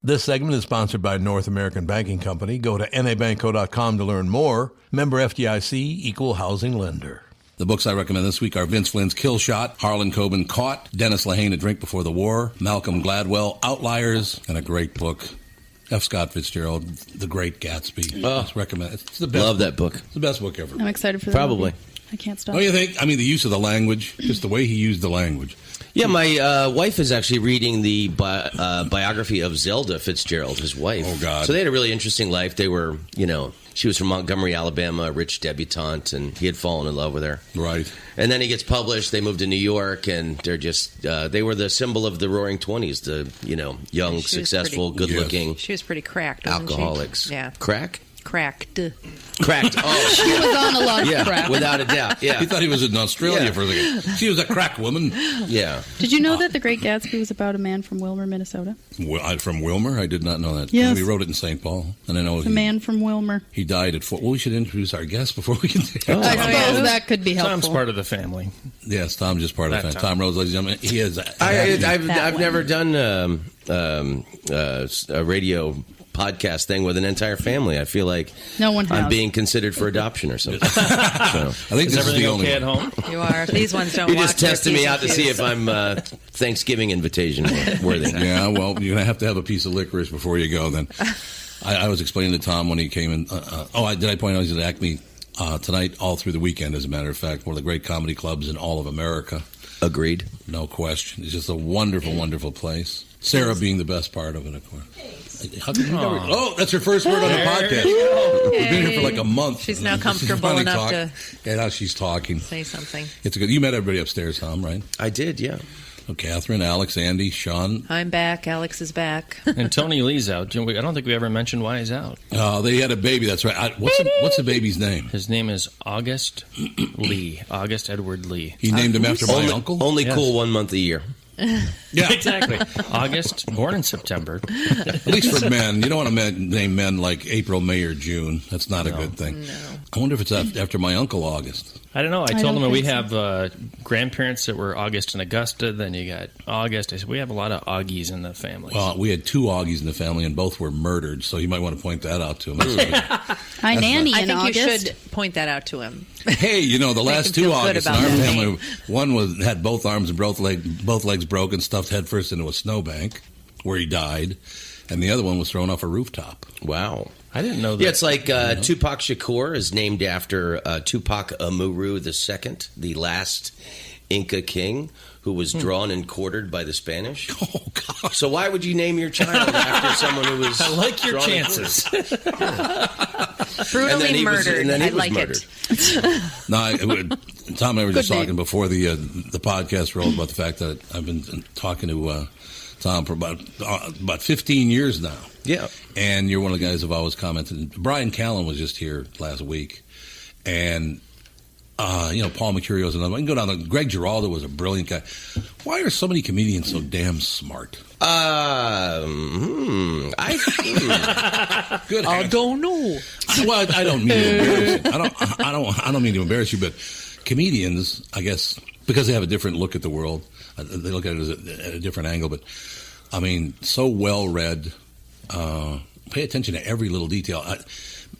This segment is sponsored by North American Banking Company. Go to nabanco.com to learn more. Member FDIC, equal housing lender. The books I recommend this week are Vince Flynn's Kill Shot, Harlan Coben Caught, Dennis Lehane A Drink Before the War, Malcolm Gladwell Outliers, and a great book, F. Scott Fitzgerald, The Great Gatsby. I recommend it. It's the best. Love that book. It's the best book ever. I'm excited for that. Probably. I can't stop. What do you think? I mean, the use of the language, just the way he used the language. Yeah, my wife is actually reading the biography of Zelda Fitzgerald, his wife. Oh, God. So they had a really interesting life. They were, she was from Montgomery, Alabama, a rich debutante, and he had fallen in love with her. Right. And then he gets published. They moved to New York, and they're just, they were the symbol of the Roaring 20s, the, young, successful, good-looking. She was pretty cracked, wasn't alcoholics. She? Yeah. Cracked. Oh, she was on a lot of crack. Without a doubt. Yeah. He thought he was in Australia for a second. She was a crack woman. Yeah. Did you know that The Great Gatsby was about a man from Wilmer, Minnesota? From Wilmer? I did not know that. Yes. We wrote it in St. Paul. And I know a man from Wilmer. He died at Well, we should introduce our guest before we can. I suppose that could be helpful. Tom's part of the family. Yes, Tom's just part of the family. Tom Rhodes, ladies and gentlemen. He is. I've never done a radio podcast thing with an entire family. I feel like no one has. I'm being considered for adoption or something. So, I think this is the only okay at home? You are. If these ones don't You're watch, just testing me out to see if I'm Thanksgiving invitation worthy. Yeah, well, you're going to have a piece of licorice before you go then. I was explaining to Tom when he came in. Did I point out he's at Acme tonight all through the weekend, as a matter of fact. One of the great comedy clubs in all of America. Agreed. No question. It's just a wonderful, wonderful place. Sarah being the best part of it, of course. That's her first word on the podcast. We've been here for like a month. She's now comfortable enough to. Yeah, now she's talking. Say something. It's good. You met everybody upstairs, Tom, right? I did, yeah. So Catherine, Alex, Andy, Sean. I'm back. Alex is back. And Tony Lee's out. I don't think we ever mentioned why he's out. They had a baby. That's right. What's the baby's name? His name is August Lee. August Edward Lee. He named him after my uncle? Only cool 1 month a year. Yeah, exactly. August, born in September. At least for men. You don't want to name men like April, May, or June. That's not a good thing. No. I wonder if it's after my uncle, August. I don't know. I told him that we have grandparents that were August and Augusta. Then you got August. I said, we have a lot of Augies in the family. Well, we had 2 Augies in the family, and both were murdered, so you might want to point that out to him. Hi, Nanny in August. I think you should point that out to him. Hey, the last 2 Augusts in our family, one had both arms and both legs broken, stuffed headfirst into a snowbank, where he died, and the other one was thrown off a rooftop. Wow. I didn't know that. Yeah, it's like Tupac Shakur is named after Tupac Amaru II, the last Inca king who was drawn and quartered by the Spanish. Oh, God. So why would you name your child after someone who was I like your chances. Brutally murdered. I like murdered. it. No, Tom and I were just talking before the podcast rolled about the fact that I've been talking to Tom for about 15 years now. Yeah. And you're one of the guys who've always commented. Brian Callen was just here last week. And, Paul Mercurio's another one. You can go down. Greg Giraldo was a brilliant guy. Why are so many comedians so damn smart? Good. I don't know. Well, I don't mean to embarrass you. I don't mean to embarrass you, but comedians, I guess, because they have a different look at the world, they look at it at a different angle. But I mean, so well read. Pay attention to every little detail.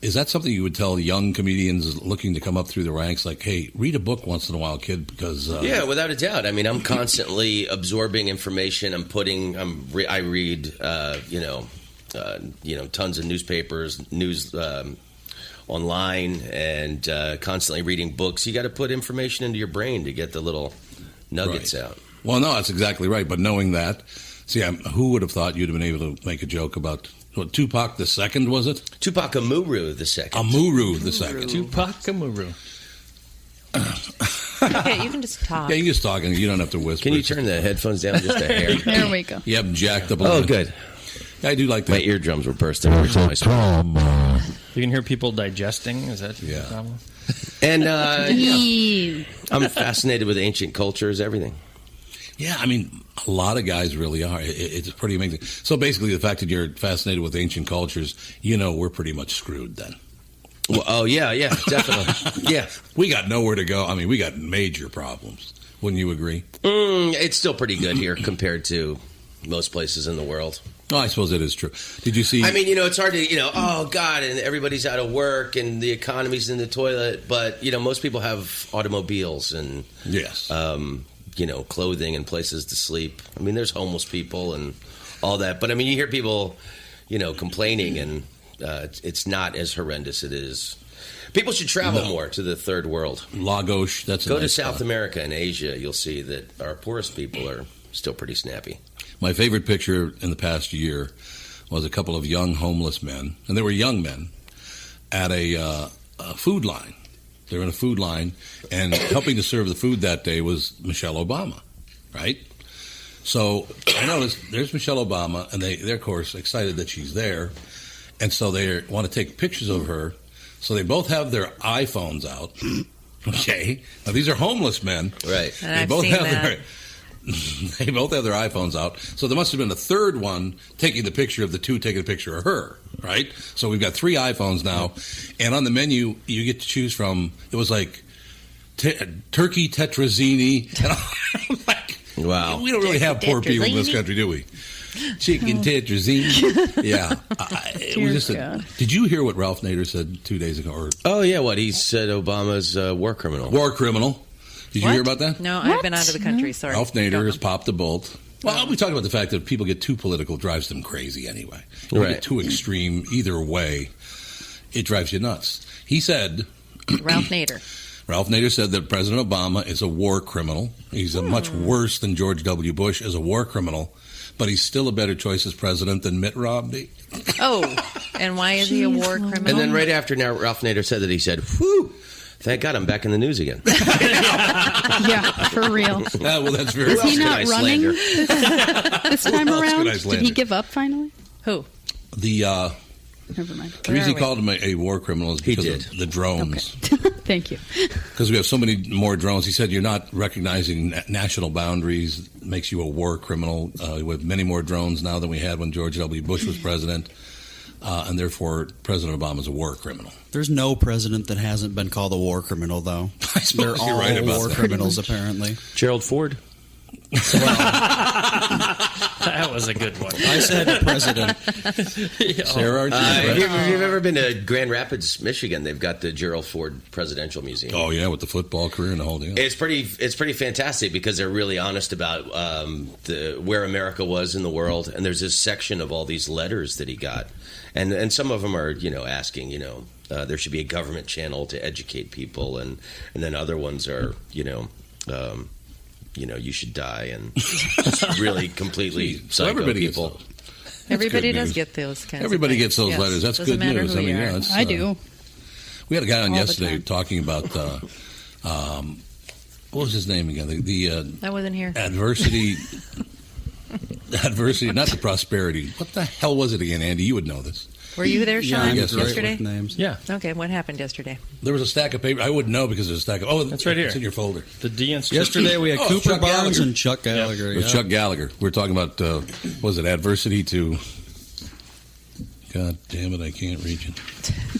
Is that something you would tell young comedians looking to come up through the ranks? Like, hey, read a book once in a while, kid, because yeah, without a doubt. I mean, I'm constantly absorbing information. I read tons of newspapers, news online, and constantly reading books. You got to put information into your brain to get the little nuggets out. Well, no, that's exactly right. But knowing that, see, who would have thought you'd have been able to make a joke about Tupac II, was it? Tupac Amaru II. Amaru II. Tupac Amaru. Okay, you can just talk. Yeah, you can just talk, and you don't have to whisper. Can you turn the headphones down just a hair? There we go. Yep, jacked up a little bit. Good. I do like that. My eardrums were bursting every time I spoke. You can hear people digesting. Is that the problem? And I'm fascinated with ancient cultures, everything. Yeah, I mean, a lot of guys really are. It's pretty amazing. So basically, the fact that you're fascinated with ancient cultures, we're pretty much screwed then. Well, oh, yeah, definitely. Yeah. We got nowhere to go. I mean, we got major problems. Wouldn't you agree? It's still pretty good here compared to most places in the world. Oh, I suppose it is true. Did you see? I mean, it's hard to, oh, God, and everybody's out of work and the economy's in the toilet. But, most people have automobiles and, yes, clothing and places to sleep. I mean, there's homeless people and all that. But, I mean, you hear people, complaining, and it's not as horrendous as it is. People should travel more to the third world. Lagos, that's a Go nice to South spot. America and Asia. You'll see that our poorest people are still pretty snappy. My favorite picture in the past year was a couple of young homeless men, and they were young men, at a food line. They were in a food line, and helping to serve the food that day was Michelle Obama, right? So I noticed there's Michelle Obama, and they're, of course, excited that she's there, and so they want to take pictures of her. So they both have their iPhones out. Okay, now these are homeless men, right? And I've seen that. They both have their iPhones out. So there must have been a third one taking the picture of the two taking a picture of her, right? So we've got 3 iPhones now. And on the menu, you get to choose from, it was like turkey tetrazzini. And I'm like, wow. We don't really have poor people in this country, do we? Chicken tetrazzini. Yeah. It was just did you hear what Ralph Nader said 2 days ago? Oh, yeah. What? He said Obama's a war criminal. War criminal. Did you hear about that? No, I've been out of the country. Sorry. Ralph Nader has popped a bolt. Well, we talked about the fact that if people get too political, it drives them crazy anyway. If you get too extreme either way, it drives you nuts. He said... Ralph Nader. Ralph Nader said that President Obama is a war criminal. He's a much worse than George W. Bush as a war criminal, but he's still a better choice as president than Mitt Romney. Oh, and why is he a war criminal? And then right after now, Ralph Nader said that he said, whew, thank God I'm back in the news again. Yeah, for real. Well, that's very Is he not running this time around? Did he give up finally? Who? Never mind. The reason he called him a war criminal is because of the drones. Okay. Thank you. Because we have so many more drones. He said you're not recognizing national boundaries makes you a war criminal. We have many more drones now than we had when George W. Bush was president. And therefore, President Obama's a war criminal. There's no president that hasn't been called a war criminal, though. I suppose They're all right about war that. criminals, apparently. Gerald Ford. That was a good one. I said president. Sarah, aren't you? Have you ever been to Grand Rapids, Michigan? They've got the Gerald Ford Presidential Museum. Oh yeah, with the football career and the whole deal. It's pretty fantastic because they're really honest about where America was in the world, and there's this section of all these letters that he got, and some of them are asking there should be a government channel to educate people, and then other ones are you should die, and just really completely psycho everybody people. Gets those. Everybody good does news. get those kinds Everybody of things. gets those Yes. letters. That's Doesn't good matter news. who I mean, you are. it's, I do. We had a guy on All the yesterday time. talking about what was his name again? The I wasn't here. adversity, not the prosperity. What the hell was it again, Andy? You would know this. Were you there, Yeah, Sean, I'm Yes, great yesterday? with names. Yeah, Okay, what happened yesterday? There was a stack of paper. I wouldn't know because there's a stack of. Oh, That's right here. It's in your folder. the DNC. Yesterday we had Oh, Cooper Chuck Barnes Gallagher. and Chuck Gallagher. It was yeah. Chuck Gallagher. We're talking about was it adversity to? God damn it! I can't reach it.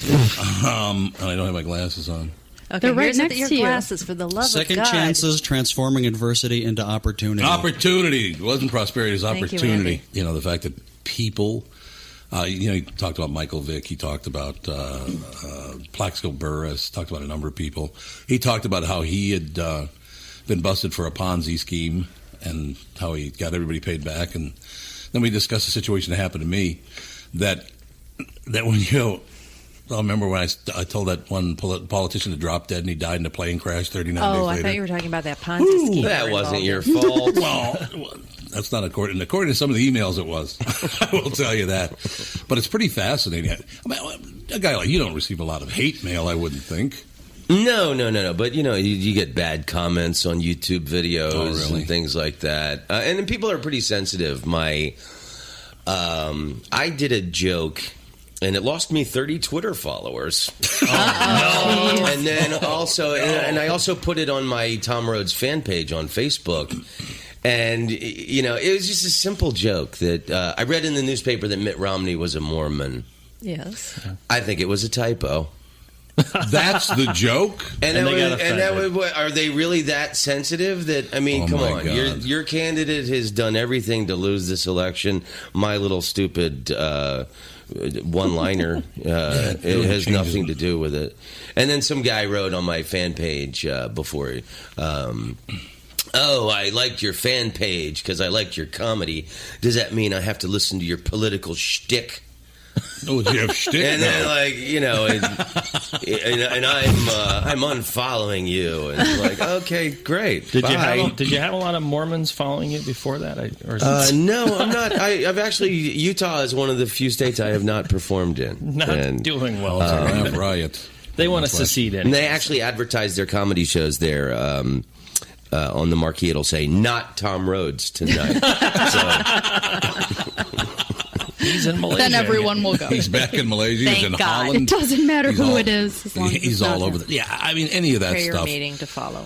And I don't have my glasses on. Okay, They're right here's next your to you. glasses for the love Second of God. chances, transforming adversity into opportunity. Opportunity. It wasn't prosperity. It was Thank you, opportunity. Andy. The fact that people. He talked about Michael Vick. He talked about Plaxico Burress. Talked about a number of people. He talked about how he had been busted for a Ponzi scheme and how he got everybody paid back. And then we discussed a situation that happened to me that when I remember when I told that one politician to drop dead and he died in a plane crash 39 days Oh, later. I thought you were talking about that Ponzi scheme. That wasn't your involved in. fault. Well, that's not according to some of the emails. It was. I will tell you that. But it's pretty fascinating. I mean, a guy like you don't receive a lot of hate mail, I wouldn't think. No. But you get bad comments on YouTube videos Oh, really? and things like that, and then people are pretty sensitive. I did a joke. And it lost me 30 Twitter followers. And then also, and I also put it on my Tom Rhodes fan page on Facebook. And, it was just a simple joke that I read in the newspaper that Mitt Romney was a Mormon. Yes. I think it was a typo. That's the joke. Are they really that sensitive? That I mean, come on, your candidate has done everything to lose this election. My little stupid one-liner it has nothing to do with it. And then some guy wrote on my fan page before. Oh, I liked your fan page because I liked your comedy. Does that mean I have to listen to your political shtick? Oh, you have shtick? And then, like, you know, and I'm unfollowing you. And like, okay, great. Did you have a lot of Mormons following you before that? No, I'm not. I've actually, Utah is one of the few states I have not performed in. Doing well. Riot. They want to secede in. And they actually advertise their comedy shows there. On the marquee, it'll say, not Tom Rhodes tonight. He's in Malaysia. Then everyone will go. He's back in Malaysia. He's in Holland. It doesn't matter who it is. As long as he's all over. I mean, any of that prayer stuff. meeting to follow.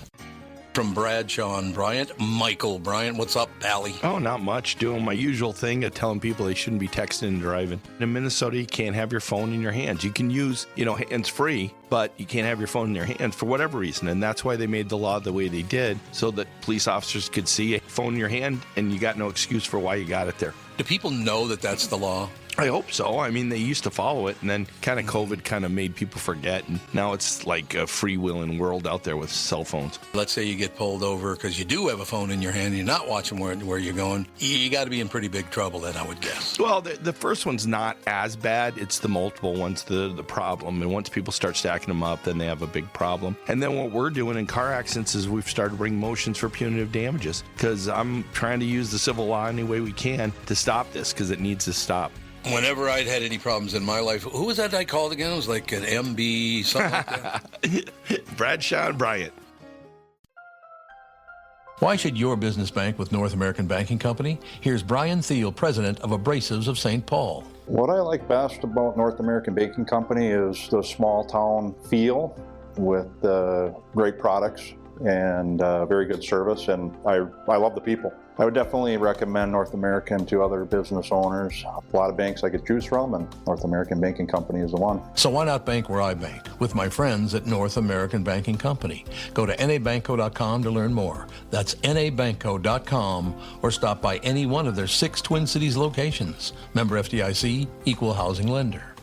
From Bradshaw and Bryant, Michael Bryant. What's up, Allie? Oh, not much. Doing my usual thing of telling people they shouldn't be texting and driving. In Minnesota, you can't have your phone in your hands. You can use, hands-free, but you can't have your phone in your hands for whatever reason. And that's why they made the law the way they did, so that police officers could see a phone in your hand, and you got no excuse for why you got it there. Do people know that that's the law? I hope so. I mean, they used to follow it, and then kind of COVID kind of made people forget, and now it's like a freewheeling world out there with cell phones. Let's say you get pulled over because you do have a phone in your hand and you're not watching where you're going. You got to be in pretty big trouble then, I would guess. Well, the first one's not as bad. It's the multiple ones, the problem. And once people start stacking them up, then they have a big problem. And then what we're doing in car accidents is we've started bringing motions for punitive damages, because I'm trying to use the civil law any way we can to stop this, because it needs to stop. Whenever I'd had any problems in my life, who was that I called again? It was like an MB, something like that. Bradshaw and Bryant. Why should your business bank with North American Banking Company? Here's Brian Thiel, president of Abrasives of St. Paul. What I like best about North American Banking Company is the small town feel with great products and very good service, and I love the people. I would definitely recommend North American to other business owners. A lot of banks I could choose from, and North American Banking Company is the one. So why not bank where I bank, with my friends at North American Banking Company? Go to nabanco.com to learn more. That's nabanco.com, or stop by any one of their 6 Twin Cities locations. Member FDIC, equal housing lender.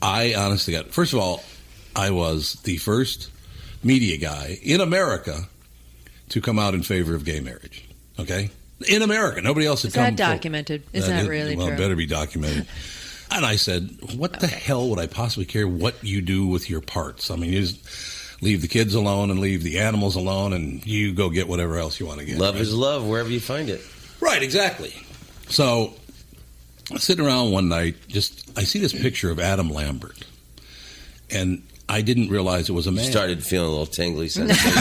I honestly first of all, I was the first media guy in America to come out in favor of gay marriage. Okay? In America. Nobody else had Is come. that documented? Is that really true? Well, it better be documented. And I said, what the hell would I possibly care what you do with your parts? I mean, you just leave the kids alone and leave the animals alone, and you go get whatever else you want to get. Love is love wherever you find it. Right, exactly. So, sitting around one night, I see this picture of Adam Lambert. And I didn't realize it was a man. Started feeling a little tingly sensation.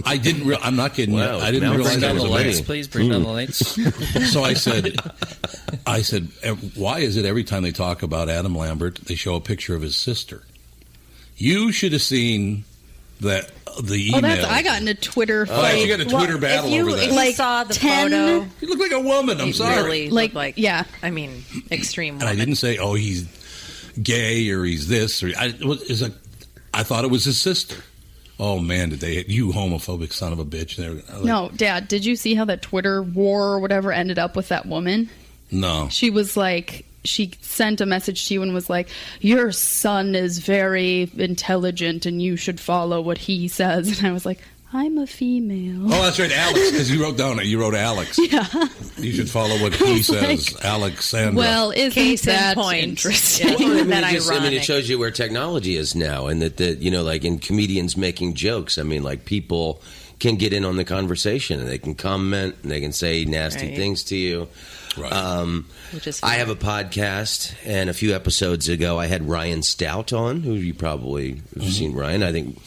I didn't. I'm not kidding. Wow, I didn't realize it was a man. Please bring down the lights. So I said, why is it every time they talk about Adam Lambert, they show a picture of his sister? You should have seen that the email. I got in a Twitter fight. You got a Twitter battle over that. If you saw the photo, you look like a woman. I'm sorry. Really looked like, yeah. I mean, extreme woman. And I didn't say, oh, he's gay or he's this or I thought it was his sister. Oh man, did they? You homophobic son of a bitch! No, Dad, did you see how that Twitter war or whatever ended up with that woman? No. She was like, she sent a message to you and was like, "Your son is very intelligent, and you should follow what he says." And I was like, I'm a female. Oh, that's right, Alex, because you wrote Alex. Yeah. You should follow what he says, Alexandra. Well, isn't that interesting? Well, it shows you where technology is now, and that like in comedians making jokes, I mean, like people can get in on the conversation, and they can comment, and they can say nasty things to you. Right. I have a podcast, and a few episodes ago, I had Ryan Stout on, who you probably have seen Ryan, I think.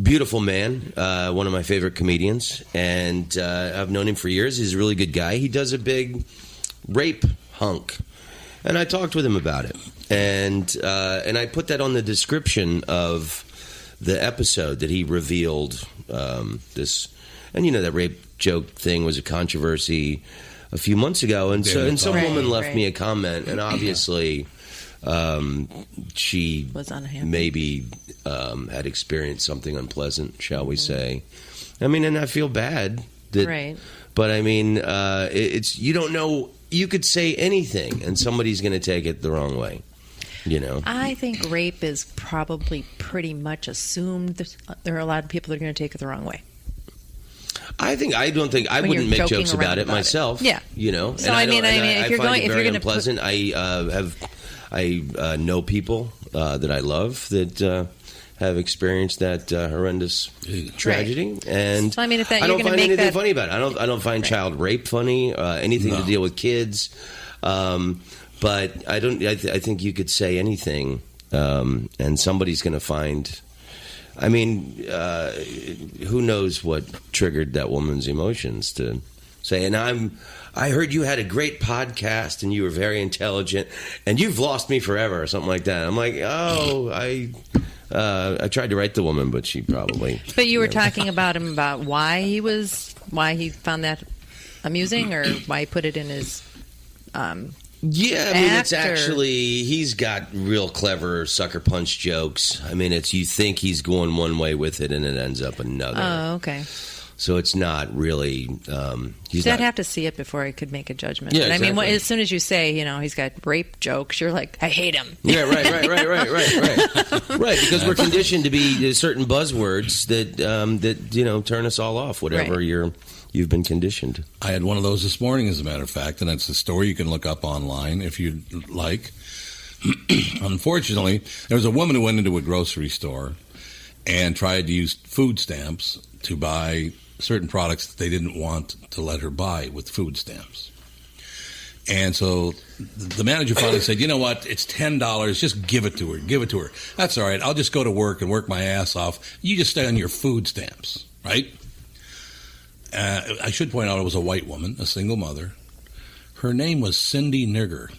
Beautiful man, one of my favorite comedians, and I've known him for years. He's a really good guy. He does a big rape hunk, and I talked with him about it, and I put that on the description of the episode that he revealed this, and that rape joke thing was a controversy a few months ago, and some woman left me a comment, and obviously she was unhappy. Maybe had experienced something unpleasant, shall we say. I mean, and I feel bad. Right. But I mean, it's you don't know. You could say anything, and somebody's going to take it the wrong way. You know. I think rape is probably pretty much assumed. There are a lot of people that are going to take it the wrong way. I wouldn't you're make joking jokes about it around myself. Yeah. You know. So And I mean, if you're find going, it if very you're going to unpleasant, I know people that I love that have experienced that horrendous tragedy, Right. and So, I mean, if that, I you're don't gonna find make anything that, funny about it. I don't find child rape funny, anything to deal with kids. But I don't. I think you could say anything, and somebody's going to find. I mean, who knows what triggered that woman's emotions to say? And I heard you had a great podcast, and you were very intelligent, and you've lost me forever, or something like that. I'm like, oh, I tried to write the woman, but she probably. But you were talking about him about why he found that amusing, or why he put it in his. Yeah, I mean, it's actually, he's got real clever sucker punch jokes. I mean, you think he's going one way with it, and it ends up another. Oh, okay. So it's not really. I'd have to see it before I could make a judgment. Yeah, but I mean, exactly. as soon as you say, he's got rape jokes, you're like, I hate him. Yeah, right. Right, because we're conditioned to be certain buzzwords that turn us all off, whatever you've been conditioned. I had one of those this morning, as a matter of fact, and that's a story you can look up online if you'd like. Unfortunately, there was a woman who went into a grocery store and tried to use food stamps to buy certain products that they didn't want to let her buy with food stamps. And so the manager finally said, you know what, it's $10, just give it to her. That's all right, I'll just go to work and work my ass off. You just stay on your food stamps, right? I should point out it was a white woman, a single mother. Her name was Cindy Nigger.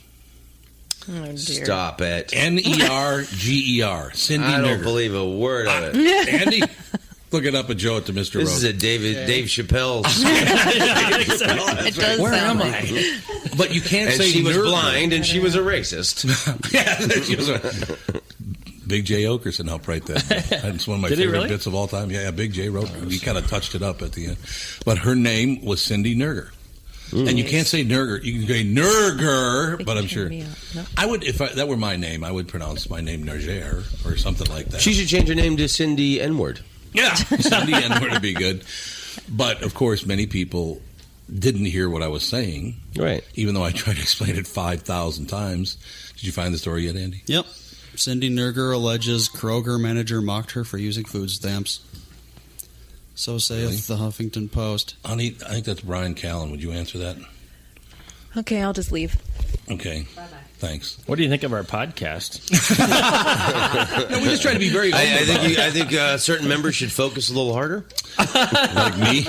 Oh, dear. Stop it. Nerger. Cindy Nigger. I don't believe a word of it. Andy, look it up and show it to Mr. This Rhodes. is a Dave Chappelle. It does Where sound am like I? But you can't And say she was Nerger. blind, and she was a racist. Yeah, she was Big J. Okerson helped write that. That's one of my favorite bits of all time. Yeah, Big J wrote. He kind of touched it up at the end. But her name was Cindy Nerger. And you can't say Nerger. You can say Nerger, but I'm sure I would, if that were my name, I would pronounce my name Nerger or something like that. She should change her name to Cindy N-word. Yeah, Cindy N-word would be good. But of course, many people didn't hear what I was saying. Right. Even though I tried to explain it 5,000 times. Did you find the story yet, Andy? Yep. Cindy Nerger alleges Kroger manager mocked her for using food stamps. So saith the Huffington Post. Honey, I think that's Brian Callen. Would you answer that? Okay, I'll just leave. Okay. Bye-bye. Thanks. What do you think of our podcast? No, we just try to be very. I think certain members should focus a little harder. Like me.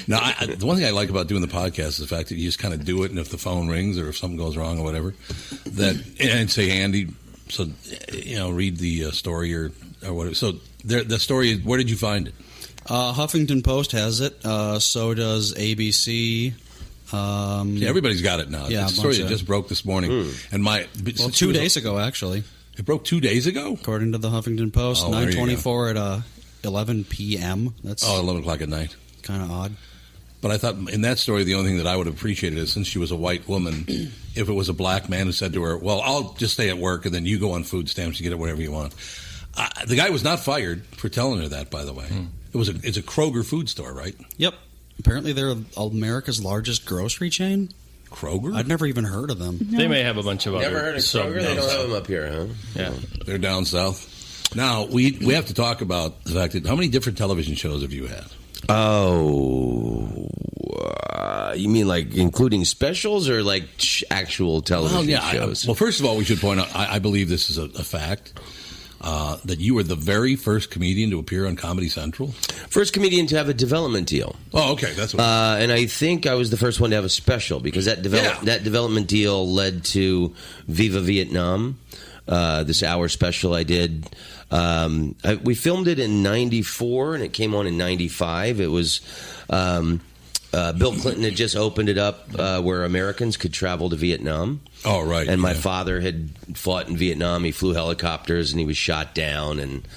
No, the one thing I like about doing the podcast is the fact that you just kind of do it, and if the phone rings or if something goes wrong or whatever, and say, Andy, so read the story or whatever. So the story is, where did you find it? Huffington Post has it. So does ABC. Everybody's got it now. Yeah, it's a story that just broke this morning. And 2 days ago, actually. It broke 2 days ago? According to the Huffington Post, 9:24 at 11 p.m. That's 11 o'clock at night. Kind of odd. But I thought in that story, the only thing that I would have appreciated is, since she was a white woman, if it was a black man who said to her, well, I'll just stay at work and then you go on food stamps, you get it whatever you want. The guy was not fired for telling her that, by the way. It's a Kroger food store, right? Yep. Apparently they're America's largest grocery chain. Kroger? I'd never even heard of them. No. They may have a bunch of other. Never heard of Kroger? They don't have them up here, huh? Yeah. They're down south. Now, we have to talk about the fact that how many different television shows have you had? Oh, you mean like including specials or like actual television shows? Well, first of all, we should point out, I believe this is a fact, that you were the very first comedian to appear on Comedy Central. First comedian to have a development deal. Oh, okay. That's what and I think I was the first one to have a special, because that development deal led to Viva Vietnam, this hour special I did. We filmed it in 94 and it came on in 95. It was Bill Clinton had just opened it up where Americans could travel to Vietnam. Oh, right. And my father had fought in Vietnam. He flew helicopters and he was shot down. And,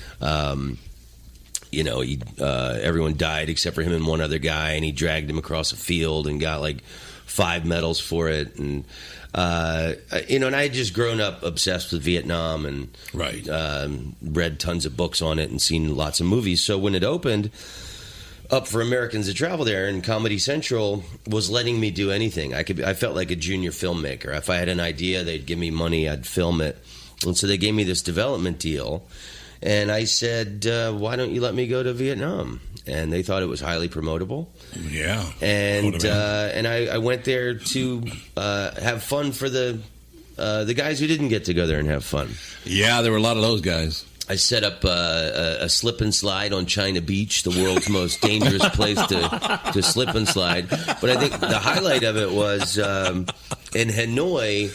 everyone died except for him and one other guy. And he dragged him across a field and got like 5 medals for it. And, and I had just grown up obsessed with Vietnam and read tons of books on it and seen lots of movies. So when it opened up for Americans to travel there, and Comedy Central was letting me do anything. I felt like a junior filmmaker. If I had an idea, they'd give me money, I'd film it. And so they gave me this development deal. And I said, why don't you let me go to Vietnam? And they thought it was highly promotable. Yeah. And I went there to have fun for the guys who didn't get to go there and have fun. Yeah, there were a lot of those guys. I set up a slip and slide on China Beach, the world's most dangerous place to slip and slide. But I think the highlight of it was in Hanoi,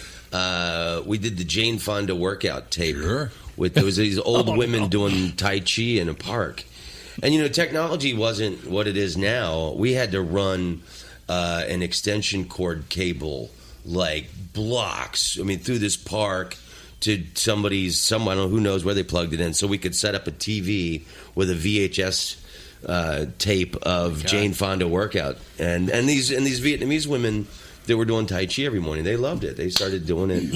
we did the Jane Fonda workout tape. Sure. There was these old women doing Tai Chi in a park. And, technology wasn't what it is now. We had to run an extension cord cable, like blocks, through this park to someone who knows where they plugged it in, so we could set up a TV with a VHS tape of Jane Fonda workout. And these Vietnamese women that were doing Tai Chi every morning, they loved it. They started doing it,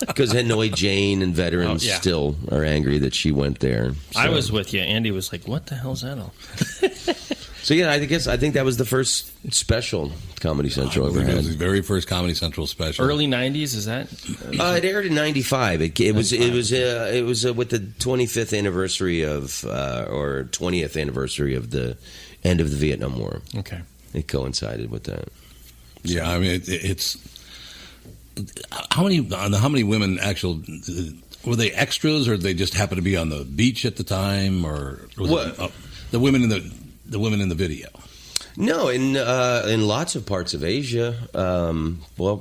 because Hanoi Jane and veterans still are angry that she went there. So. I was with you. Andy was like, what the hell's that all? So, I think that was the first special Comedy Central ever had. It was the very first Comedy Central special. Early 90s, is that? It aired in 95. It was with the 25th anniversary or 20th anniversary of the end of the Vietnam War. Okay. It coincided with that. So. Yeah, it's how many women were they extras, or did they just happen to be on the beach at the time, or was it, the women in the video? No, in lots of parts of Asia,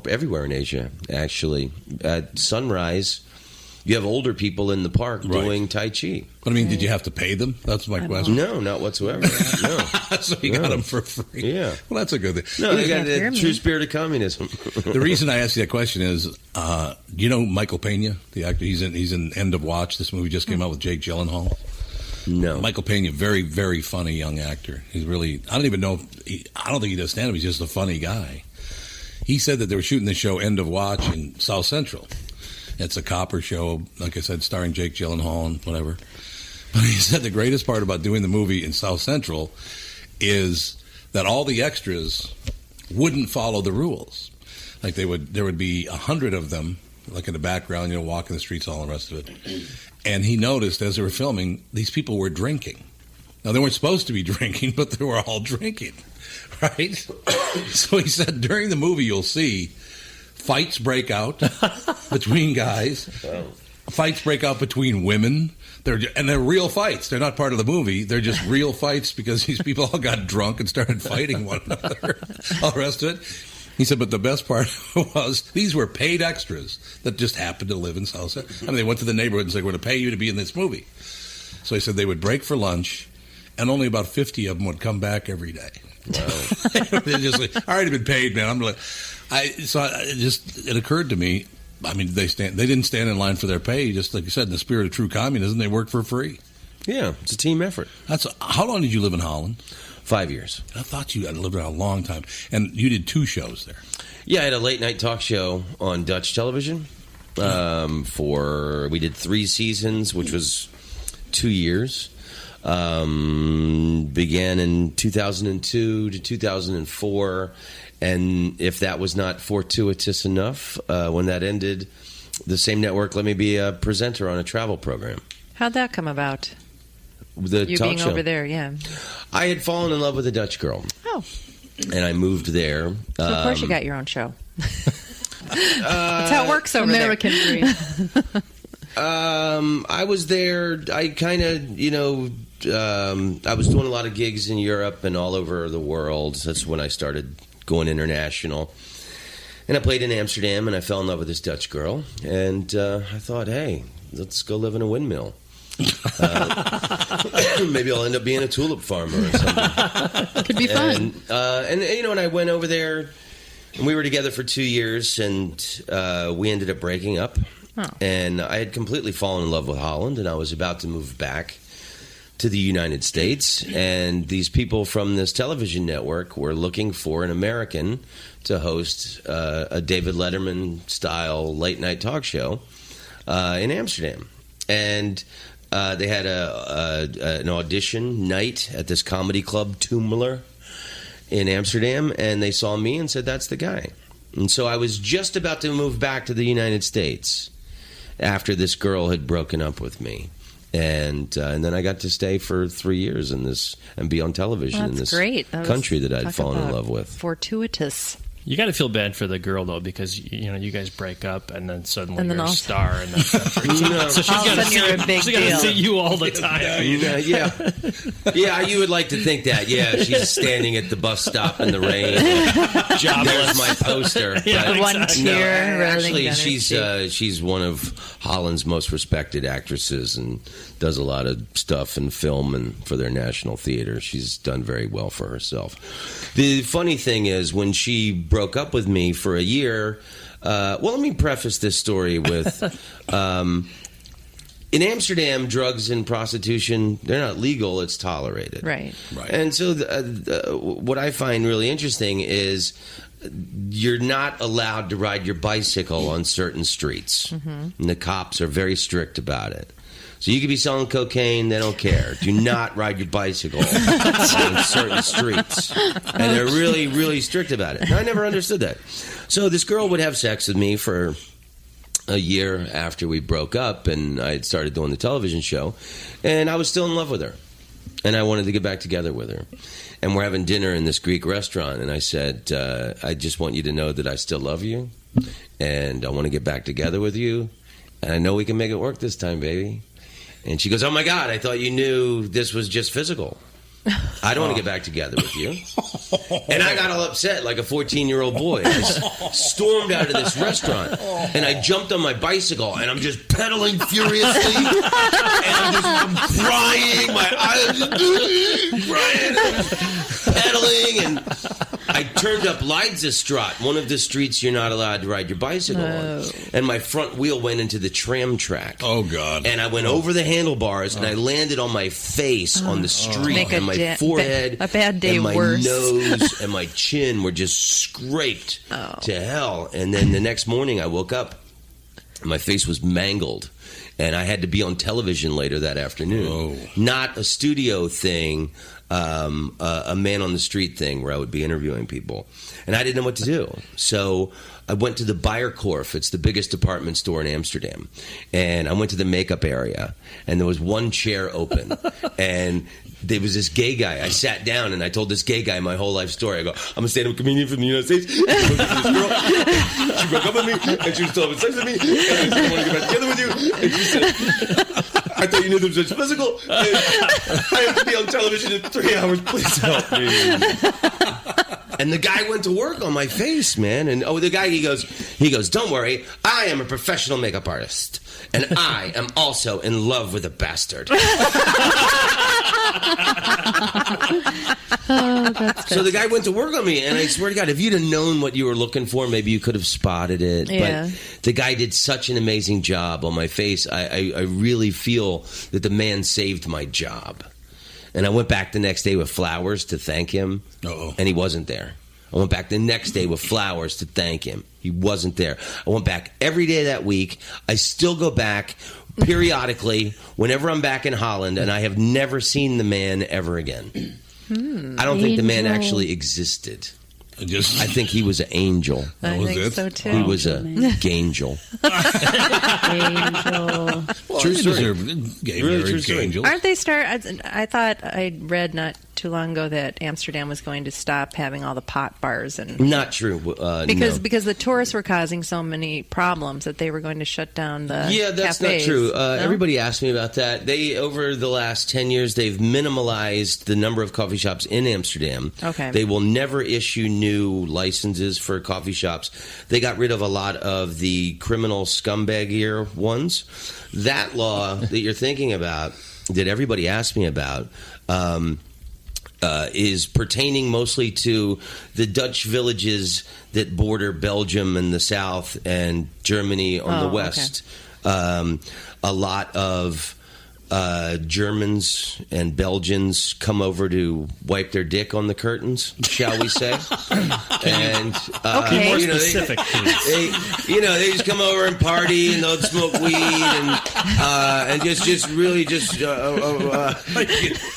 everywhere in Asia, actually. At sunrise, you have older people in the park doing Tai Chi. But did you have to pay them? That's my question. No, not whatsoever. No. So you got them for free. Yeah. Well, that's a good thing. No, they got the true spirit of communism. The reason I asked you that question is, do you know Michael Pena, the actor? He's in End of Watch. This movie just came out with Jake Gyllenhaal. No. Michael Pena, very, very funny young actor. He's really, I don't think he does stand-up. He's just a funny guy. He said that they were shooting the show End of Watch in South Central. It's a copper show, like I said, starring Jake Gyllenhaal and whatever. But he said the greatest part about doing the movie in South Central is that all the extras wouldn't follow the rules. Like there would be 100 of them, like in the background, walking the streets, all the rest of it. And he noticed as they were filming, these people were drinking. Now, they weren't supposed to be drinking, but they were all drinking, right? So he said, during the movie, you'll see fights break out between guys. Wow. Fights break out between women. They're real fights. They're not part of the movie. They're just real fights because these people all got drunk and started fighting one another. All the rest of it. He said, but the best part was these were paid extras that just happened to live in South Central. They went to the neighborhood and said, we're going to pay you to be in this movie. So he said they would break for lunch, and only about 50 of them would come back every day. Wow. They're just like, I already been paid, man. It occurred to me, they didn't stand in line for their pay. Just like you said, in the spirit of true communism, they worked for free. Yeah, it's a team effort. How long did you live in Holland? 5 years. I thought you had lived there a long time. And you did 2 shows there. Yeah, I had a late-night talk show on Dutch television. We did 3 seasons, which was 2 years. Began in 2002 to 2004. And if that was not fortuitous enough, when that ended, the same network let me be a presenter on a travel program. How'd that come about? You being show. Over there, yeah. I had fallen in love with a Dutch girl. Oh. And I moved there. So of course you got your own show. That's how it works over American there. dream. I was there. I kind of, I was doing a lot of gigs in Europe and all over the world. That's when I started going international. And I played in Amsterdam, and I fell in love with this Dutch girl. And I thought, hey, let's go live in a windmill. Maybe I'll end up being a tulip farmer or something. Could be fun. And I went over there, and we were together for 2 years, and we ended up breaking up. Oh. And I had completely fallen in love with Holland, and I was about to move back to the United States. And these people from this television network were looking for an American to host a David Letterman-style late-night talk show in Amsterdam. And they had an audition night at this comedy club, Toomler, in Amsterdam, and they saw me and said, that's the guy. And so I was just about to move back to the United States after this girl had broken up with me. And then I got to stay for 3 years in this and be on television in this country that I'd fallen in love with. Fortuitous. You got to feel bad for the girl though, because you guys break up and then suddenly you're a star in that country. So she's got to see you all the time. Yeah, you would like to think that. Yeah, she's standing at the bus stop in the rain. There's my poster. Yeah, one tear. Actually, she's one of Holland's most respected actresses and does a lot of stuff in film and for their national theater. She's done very well for herself. The funny thing is, when she broke up with me for a year, let me preface this story with, in Amsterdam, drugs and prostitution, they're not legal, it's tolerated. Right. And so what I find really interesting is you're not allowed to ride your bicycle on certain streets. Mm-hmm. And the cops are very strict about it. So you could be selling cocaine, they don't care. Do not ride your bicycle on certain streets. And they're really, really strict about it. And I never understood that. So this girl would have sex with me for a year after we broke up, and I had started doing the television show, and I was still in love with her. And I wanted to get back together with her. And we're having dinner in this Greek restaurant, and I said, I just want you to know that I still love you, and I want to get back together with you, and I know we can make it work this time, baby. And she goes, oh, my God, I thought you knew this was just physical. I don't want to get back together with you. And I got all upset like a 14-year-old boy. I stormed out of this restaurant, and I jumped on my bicycle, and I'm just pedaling furiously. And I'm crying. My eyes are crying. Pedaling, and I turned up Leidsestraat, one of the streets you're not allowed to ride your bicycle on. And my front wheel went into the tram track. Oh, God. And I went over the handlebars, and I landed on my face on the street, and my forehead a bad day and my worse. nose and my chin were just scraped to hell. And then the next morning I woke up, and my face was mangled. And I had to be on television later that afternoon. Oh. Not a studio thing, a man on the street thing where I would be interviewing people. And I didn't know what to do. So I went to the Bijenkorf. It's the biggest department store in Amsterdam. And I went to the makeup area. And there was one chair open. And there was this gay guy. I sat down and I told this gay guy my whole life story. I go, I'm a stand-up comedian from the United States. This girl, she broke up with me, and she was still having sex with me, and I want to get back together with you. And she said, I thought you knew there was such physical. And I have to be on television in 3 hours. Please help me. And the guy went to work on my face, man. And the guy, he goes, don't worry, I am a professional makeup artist, and I am also in love with a bastard. So the guy went to work on me, and I swear to God, if you'd have known what you were looking for, maybe you could have spotted it. Yeah. But the guy did such an amazing job on my face. I really feel that the man saved my job. And I went back the next day with flowers to thank him, and he wasn't there. I went back the next day with flowers to thank him. He wasn't there. I went back every day that week. I still go back periodically whenever I'm back in Holland, and I have never seen the man ever again. I don't think the man actually existed. I think he was an angel. I think so too. He was a gangel. Angel. True story. Really true story. Aren't they I thought I read not too long ago that Amsterdam was going to stop having all the pot bars and not true. Because the tourists were causing so many problems that they were going to shut down the that's cafes. not true. No? Everybody asked me about that. They over the last 10 years they've minimalized the number of coffee shops in Amsterdam. Okay. They will never issue new licenses for coffee shops. They got rid of a lot of the criminal scumbag-ier ones. That law that you're thinking about that everybody asks me about is pertaining mostly to the Dutch villages that border Belgium in the south and Germany on the west. Okay. A lot of Germans and Belgians come over to wipe their dick on the curtains, shall we say? And be more specific, they just come over and party and they'll smoke weed and just really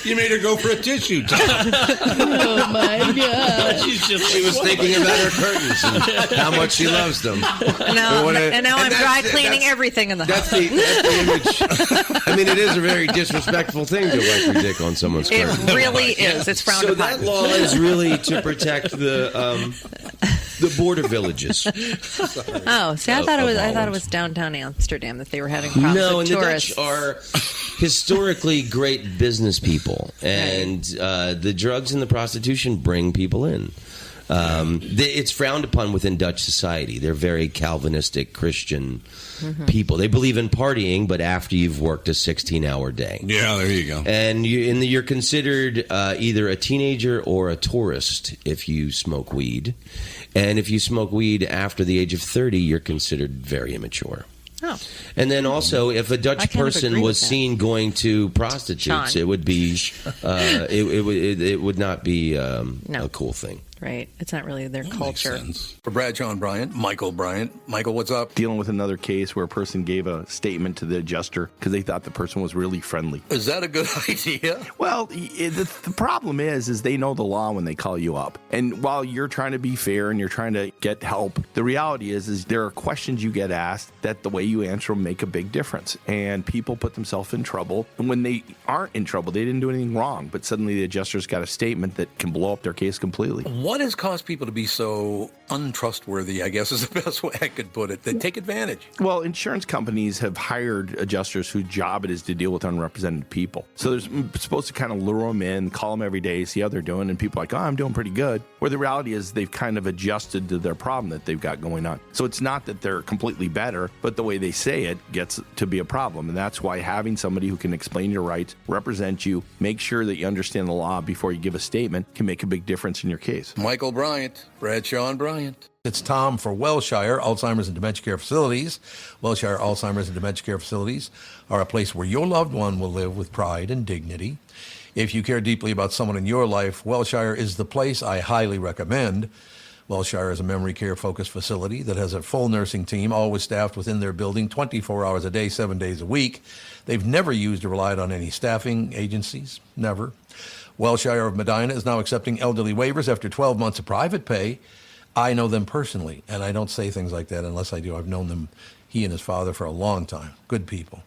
you made her go for a tissue. Oh my God! She was thinking about her curtains and how much she loves them. And now I'm dry cleaning everything in the house. That's the image. I mean, it is a very disrespectful thing to wipe your dick on someone's curtains. It really is. It's frowned upon. So that law is really to protect the border villages. Oh, see, I thought it was downtown Amsterdam that they were having problems with tourists. The Dutch are historically great business people, and the drugs and the prostitution bring people in. It's frowned upon within Dutch society. They're very Calvinistic Christian people. They believe in partying, but after you've worked a 16-hour day. Yeah, there you go. And you're considered either a teenager or a tourist if you smoke weed. And if you smoke weed after the age of 30, you're considered very immature. Oh. And then also, if a Dutch person was seen going to prostitutes, Sean. it would be it would not be a cool thing. Right. It's not really their culture. For Brad, John Bryant, Michael Bryant. Michael, what's up? Dealing with another case where a person gave a statement to the adjuster because they thought the person was really friendly. Is that a good idea? Well, the problem is they know the law when they call you up. And while you're trying to be fair and you're trying to get help, the reality is there are questions you get asked that the way you answer them make a big difference. And people put themselves in trouble. And when they aren't in trouble, they didn't do anything wrong. But suddenly the adjuster's got a statement that can blow up their case completely. What has caused people to be so untrustworthy, I guess is the best way I could put it? They take advantage. Well, insurance companies have hired adjusters whose job it is to deal with unrepresented people. So they're supposed to kind of lure them in, call them every day, see how they're doing, and people are like, oh, I'm doing pretty good. Where the reality is they've kind of adjusted to their problem that they've got going on. So it's not that they're completely better, but the way they say it gets to be a problem. And that's why having somebody who can explain your rights, represent you, make sure that you understand the law before you give a statement can make a big difference in your case. Michael Bryant, Bradshaw and Bryant. It's Tom for Wellshire Alzheimer's and Dementia Care Facilities. Wellshire Alzheimer's and Dementia Care Facilities are a place where your loved one will live with pride and dignity. If you care deeply about someone in your life, Wellshire is the place I highly recommend. Wellshire is a memory care focused facility that has a full nursing team, always staffed within their building 24 hours a day, 7 days a week. They've never used or relied on any staffing agencies, never. Wellshire of Medina is now accepting elderly waivers after 12 months of private pay. I know them personally, and I don't say things like that unless I do. I've known them, he and his father, for a long time. Good people.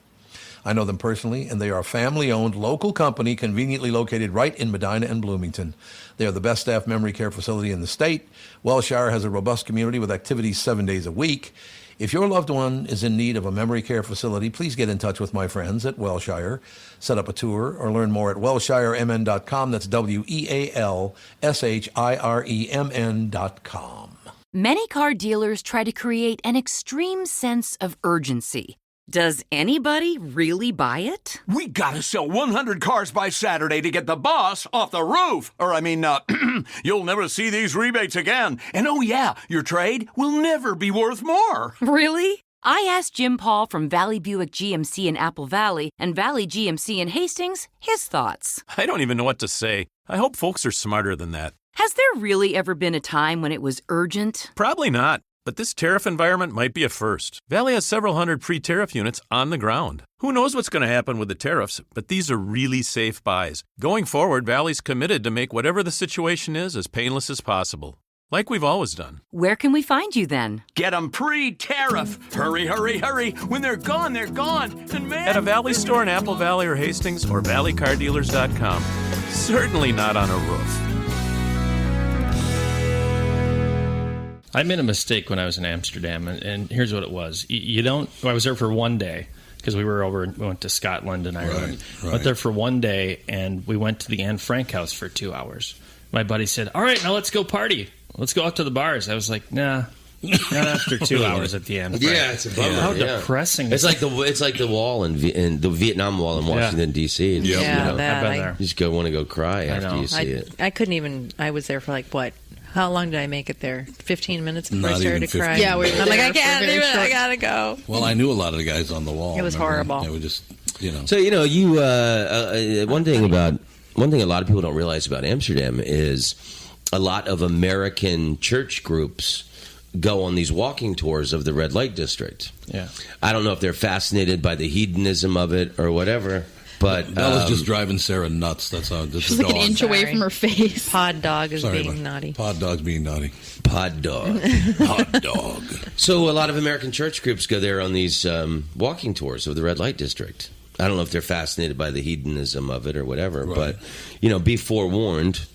I know them personally, and they are a family-owned local company conveniently located right in Medina and Bloomington. They are the best staffed memory care facility in the state. Wellshire has a robust community with activities 7 days a week. If your loved one is in need of a memory care facility, please get in touch with my friends at Wellshire. Set up a tour or learn more at wellshiremn.com. That's WEALSHIREMN.com. Many car dealers try to create an extreme sense of urgency. Does anybody really buy it? We gotta sell 100 cars by Saturday to get the boss off the roof. You'll never see these rebates again. And oh yeah, your trade will never be worth more. Really? I asked Jim Paul from Valley Buick GMC in Apple Valley and Valley GMC in Hastings his thoughts. I don't even know what to say. I hope folks are smarter than that. Has there really ever been a time when it was urgent? Probably not. But this tariff environment might be a first. Valley has several hundred pre-tariff units on the ground. Who knows what's going to happen with the tariffs, but these are really safe buys. Going forward, Valley's committed to make whatever the situation is as painless as possible, like we've always done. Where can we find you then? Get them pre-tariff. Hurry, hurry, hurry. When they're gone, they're gone. And man... At a Valley store in Apple Valley or Hastings or valleycardealers.com. Certainly not on a roof. I made a mistake when I was in Amsterdam, and here's what it was. I was there for one day, because we went to Scotland and Ireland. Right. Went there for one day, and we went to the Anne Frank house for 2 hours. My buddy said, all right, now let's go party. Let's go out to the bars. I was like, nah, Not after 2 hours at the end. Yeah, it's a bummer. How depressing! It's like the wall in the Vietnam Wall in Washington D.C. Yeah, you just want to go cry after you see it. I couldn't even. I was there for like what? How long did I make it there? 15 minutes before Not I started even to cry. 15. Yeah, we were I'm like, there I can't for do very it. short. I gotta go. Well, I knew a lot of the guys on the wall. It was horrible. They were just, So one thing a lot of people don't realize about Amsterdam is a lot of American church groups go on these walking tours of the red light district. Yeah, I don't know if they're fascinated by the hedonism of it or whatever. But Bella's just driving Sarah nuts. That's how. She's like an inch away from her face. Pod dog is Sorry, being naughty. Pod dog's being naughty. Pod dog. Pod dog. So a lot of American church groups go there on these walking tours of the red light district. I don't know if they're fascinated by the hedonism of it or whatever, Right. but, be forewarned.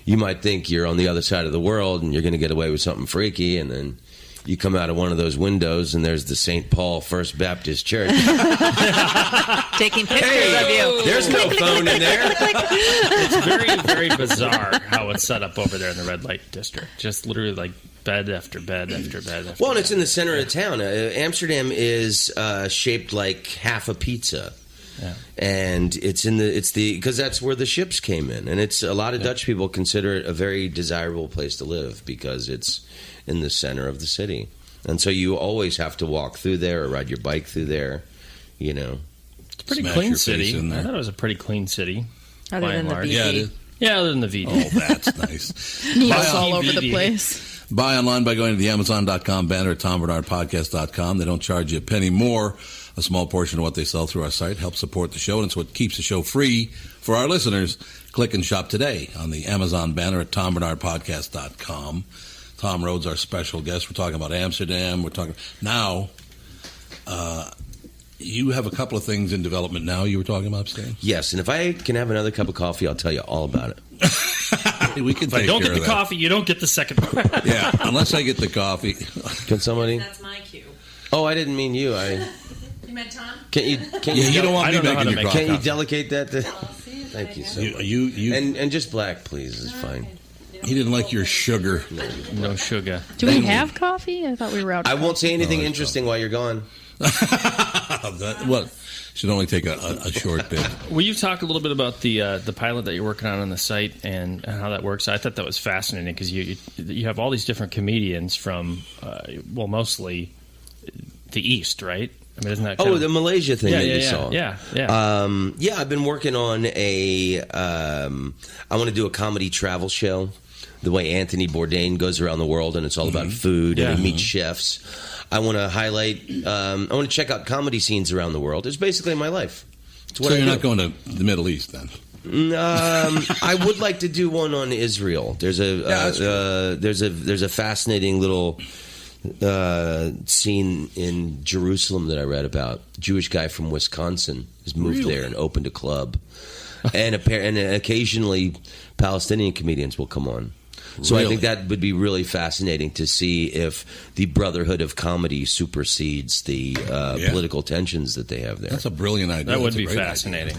You might think you're on the other side of the world and you're going to get away with something freaky, and then you come out of one of those windows and there's the St. Paul First Baptist Church. Taking pictures of you. There's no phone in there. it's very, very bizarre how it's set up over there in the red light district. Just literally like bed after bed after bed after Well, and bed. it's in the center of town. Amsterdam is shaped like half a pizza. Yeah. And because that's where the ships came in, and it's a lot of Dutch people consider it a very desirable place to live because it's in the center of the city, and so you always have to walk through there or ride your bike through there. It's a pretty Smash clean your face city. in there. I thought it was a pretty clean city. Other by than and the large. VD. Yeah, it is. Yeah, other than the VD. Oh, that's nice. Needles all over the place. Buy online by going to the Amazon.com banner at TomBarnardPodcast.com. They don't charge you a penny more. A small portion of what they sell through our site helps support the show, and it's what keeps the show free for our listeners. Click and shop today on the Amazon banner at TomBarnardPodcast.com. Tom Rhodes, our special guest. We're talking about Amsterdam. We're talking now. You have a couple of things in development now. You were talking about upstairs. Yes, and if I can have another cup of coffee, I'll tell you all about it. We can. If I don't get the coffee, you don't get the second part. Yeah, unless I get the coffee. Can somebody? That's my cue. Oh, I didn't mean you. You meant Tom? Can You don't want me making your coffee. Can you delegate that? Thank you so much. You and just black, please. Is fine. He didn't like your sugar. No sugar. Do we have coffee? I thought we were out. I won't say anything interesting while you're gone. What? Should only take a short bit. Will you talk a little bit about the pilot that you're working on the site and how that works? I thought that was fascinating because you have all these different comedians from, mostly the East, right? I mean, isn't that the Malaysia thing that you saw? Yeah. I've been working on I want to do a comedy travel show, the way Anthony Bourdain goes around the world, and it's all about food and he meets chefs. I want to highlight. I want to check out comedy scenes around the world. It's basically my life. So you're not going to the Middle East then? I would like to do one on Israel. There's a fascinating little scene in Jerusalem that I read about. A Jewish guy from Wisconsin has moved there and opened a club, and occasionally Palestinian comedians will come on. So I think that would be really fascinating to see if the brotherhood of comedy supersedes the political tensions that they have there. That's a brilliant idea. That would be fascinating.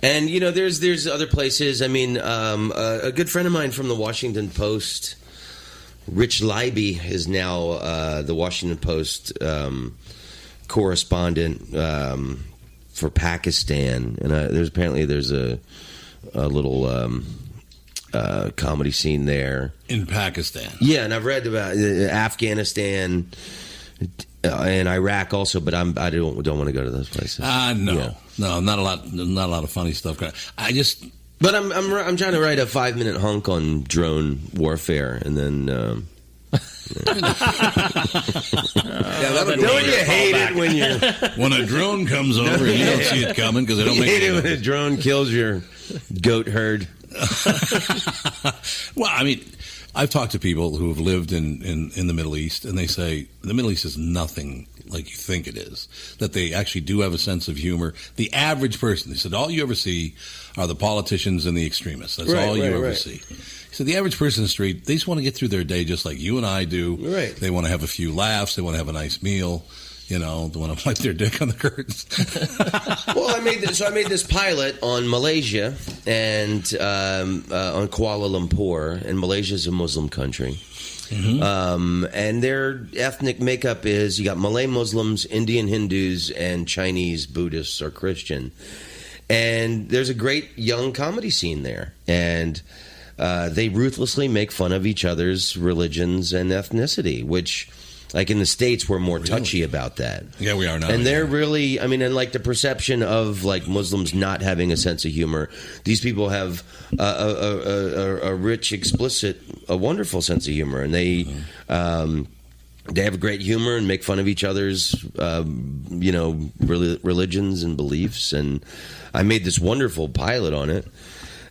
And there's other places. I mean, a good friend of mine from the Washington Post, Rich Leiby, is now the Washington Post correspondent for Pakistan, and there's a little comedy scene there in Pakistan. Yeah, and I've read about Afghanistan and Iraq also, but I don't want to go to those places. No, not a lot of funny stuff. But I'm trying to write a 5-minute hunk on drone warfare, and then. Don't you hate it when a drone comes over and you don't see it coming because they don't make it? Hate it when a drone kills your goat herd. Well, I mean, I've talked to people who have lived in the Middle East, and they say the Middle East is nothing like you think it is, that they actually do have a sense of humor. The average person, they said, all you ever see are the politicians and the extremists. That's all you ever see. So the average person in the street, they just want to get through their day just like you and I do. Right. They want to have a few laughs. They want to have a nice meal. They want to wipe their dick on the curtains. Well, I made this pilot on Malaysia and on Kuala Lumpur, and Malaysia is a Muslim country. And their ethnic makeup is you got Malay Muslims, Indian Hindus, and Chinese Buddhists or Christian. And there's a great young comedy scene there. And they ruthlessly make fun of each other's religions and ethnicity, which, like in the States, we're more touchy about that. Yeah, we are now. And they're really, I mean, and like the perception of like Muslims not having a sense of humor, these people have a rich, explicit, a wonderful sense of humor. And they have great humor and make fun of each other's, religions and beliefs. And I made this wonderful pilot on it.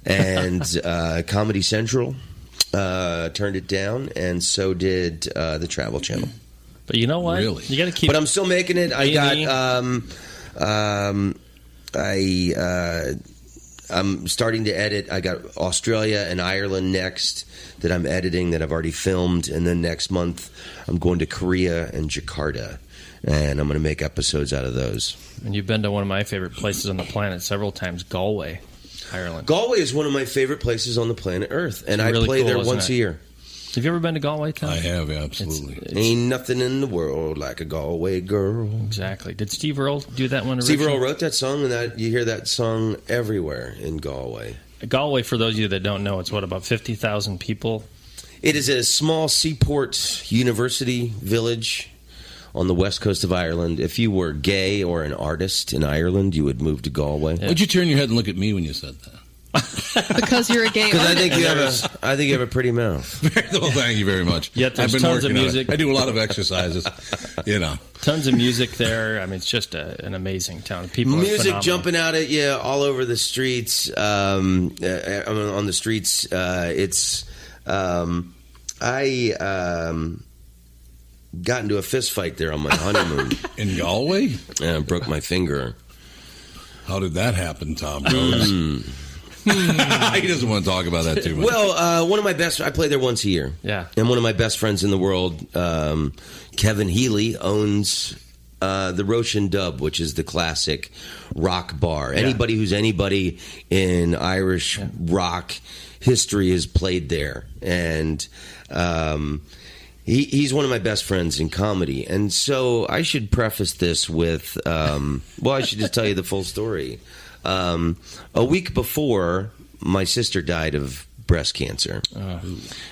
And Comedy Central turned it down, and so did the Travel Channel. But you know what? Really? You got to keep. But I'm still making it. I got. I'm starting to edit. I got Australia and Ireland next that I'm editing that I've already filmed, and then next month I'm going to Korea and Jakarta, and I'm going to make episodes out of those. And you've been to one of my favorite places on the planet several times, Galway, Ireland. Galway is one of my favorite places on the planet Earth, and I play there once a year. Have you ever been to Galway, Tom? I have, absolutely. Ain't nothing in the world like a Galway girl. Exactly. Did Steve Earle do that one Steve originally? Earle wrote that song, and that you hear that song everywhere in Galway. Galway, for those of you that don't know, it's about 50,000 people? It is a small seaport university village on the west coast of Ireland. If you were gay or an artist in Ireland, you would move to Galway. Yeah. Would you turn your head and look at me when you said that? Because you're a gay artist. I think you have a pretty mouth. Well, thank you very much. Yet there's tons of music. I do a lot of exercises, Tons of music there. I mean, it's just an amazing town. People music jumping out at you all over the streets. On the streets, got into a fist fight there on my honeymoon. In Galway? Yeah, I broke my finger. How did that happen, Tom Rhodes? He doesn't want to talk about that too much. Well, I play there once a year. Yeah. And one of my best friends in the world, Kevin Healy, owns the Roshan Dub, which is the classic rock bar. Yeah. Anybody who's anybody in Irish rock history has played there. And he's one of my best friends in comedy. And so I should preface this with, I should just tell you the full story. A week before, my sister died of breast cancer.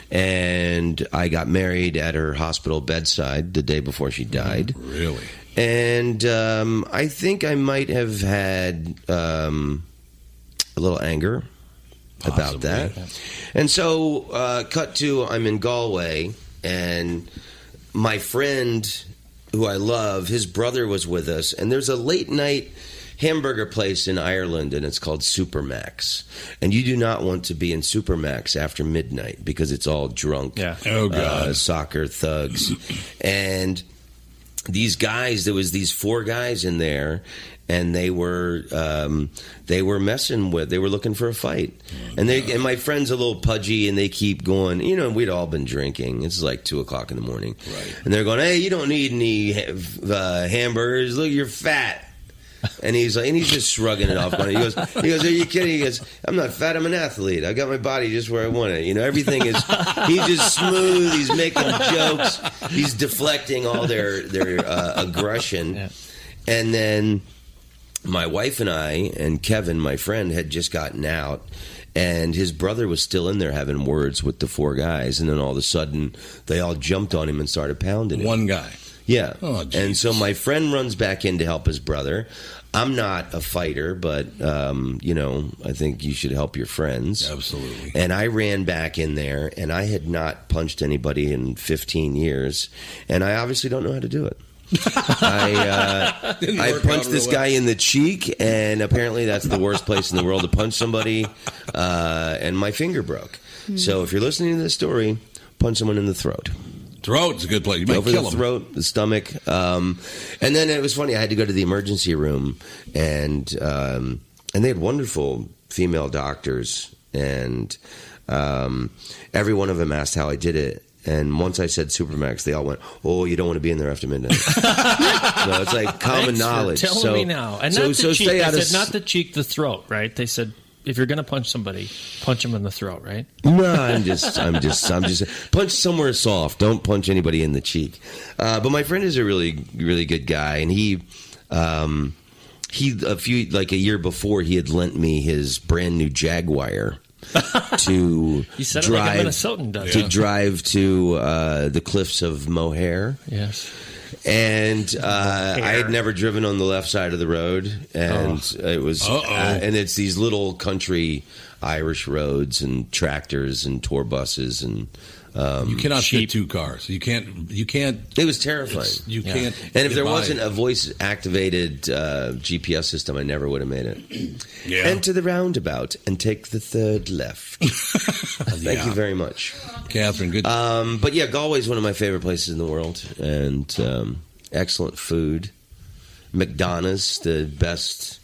And I got married at her hospital bedside the day before she died. Really? And I think I might have had a little anger about that. Yeah. And so, cut to, I'm in Galway, and my friend, who I love, his brother was with us, and there's a late night hamburger place in Ireland, and it's called Supermax. And you do not want to be in Supermax after midnight because it's all drunk, soccer thugs. And these guys, there was these 4 guys in there, and they were messing with. They were looking for a fight, and my friend's a little pudgy, and they keep going. We'd all been drinking. It's like 2:00 in the morning, right? And they're going, "Hey, you don't need any hamburgers. Look, you're fat." And he's like, and he's just shrugging it off. He goes, "Are you kidding?" He goes, "I'm not fat. I'm an athlete. I got my body just where I want it. Everything is." He's just smooth. He's making jokes. He's deflecting all their aggression. Yeah. And then my wife and I and Kevin, my friend, had just gotten out, and his brother was still in there having words with the 4 guys. And then all of a sudden, they all jumped on him and started pounding him. One guy. Yeah. Oh, and so my friend runs back in to help his brother. I'm not a fighter, but, I think you should help your friends. Absolutely. And I ran back in there, and I had not punched anybody in 15 years, and I obviously don't know how to do it. I punched this guy in the cheek, and apparently that's the worst place in the world to punch somebody, and my finger broke. So if you're listening to this story, punch someone in the throat. Throat's a good place. You might Over kill the him. throat, the stomach. And then it was funny. I had to go to the emergency room, and they had wonderful female doctors, and every one of them asked how I did it. And once I said Supermax, they all went, "Oh, you don't want to be in there after midnight." So it's like common knowledge. Tell me now. And not the cheek. They said not the cheek, the throat, right? They said if you're going to punch somebody, punch them in the throat, right? No, I'm just punch somewhere soft. Don't punch anybody in the cheek. But my friend is a really, really good guy, and he a year before, he had lent me his brand new Jaguar to You said drive, it like a Minnesotan does. to drive to the cliffs of Mohair. Yes. And I had never driven on the left side of the road, and it was, and it's these little country Irish roads and tractors and tour buses and. You cannot fit two cars. You can't. It was terrifying. You can't. And if there wasn't a voice-activated GPS system, I never would have made it. Yeah. Enter the roundabout and take the third left. Thank you very much, Catherine. Good. But yeah, Galway's one of my favorite places in the world, and excellent food. McDonald's, the best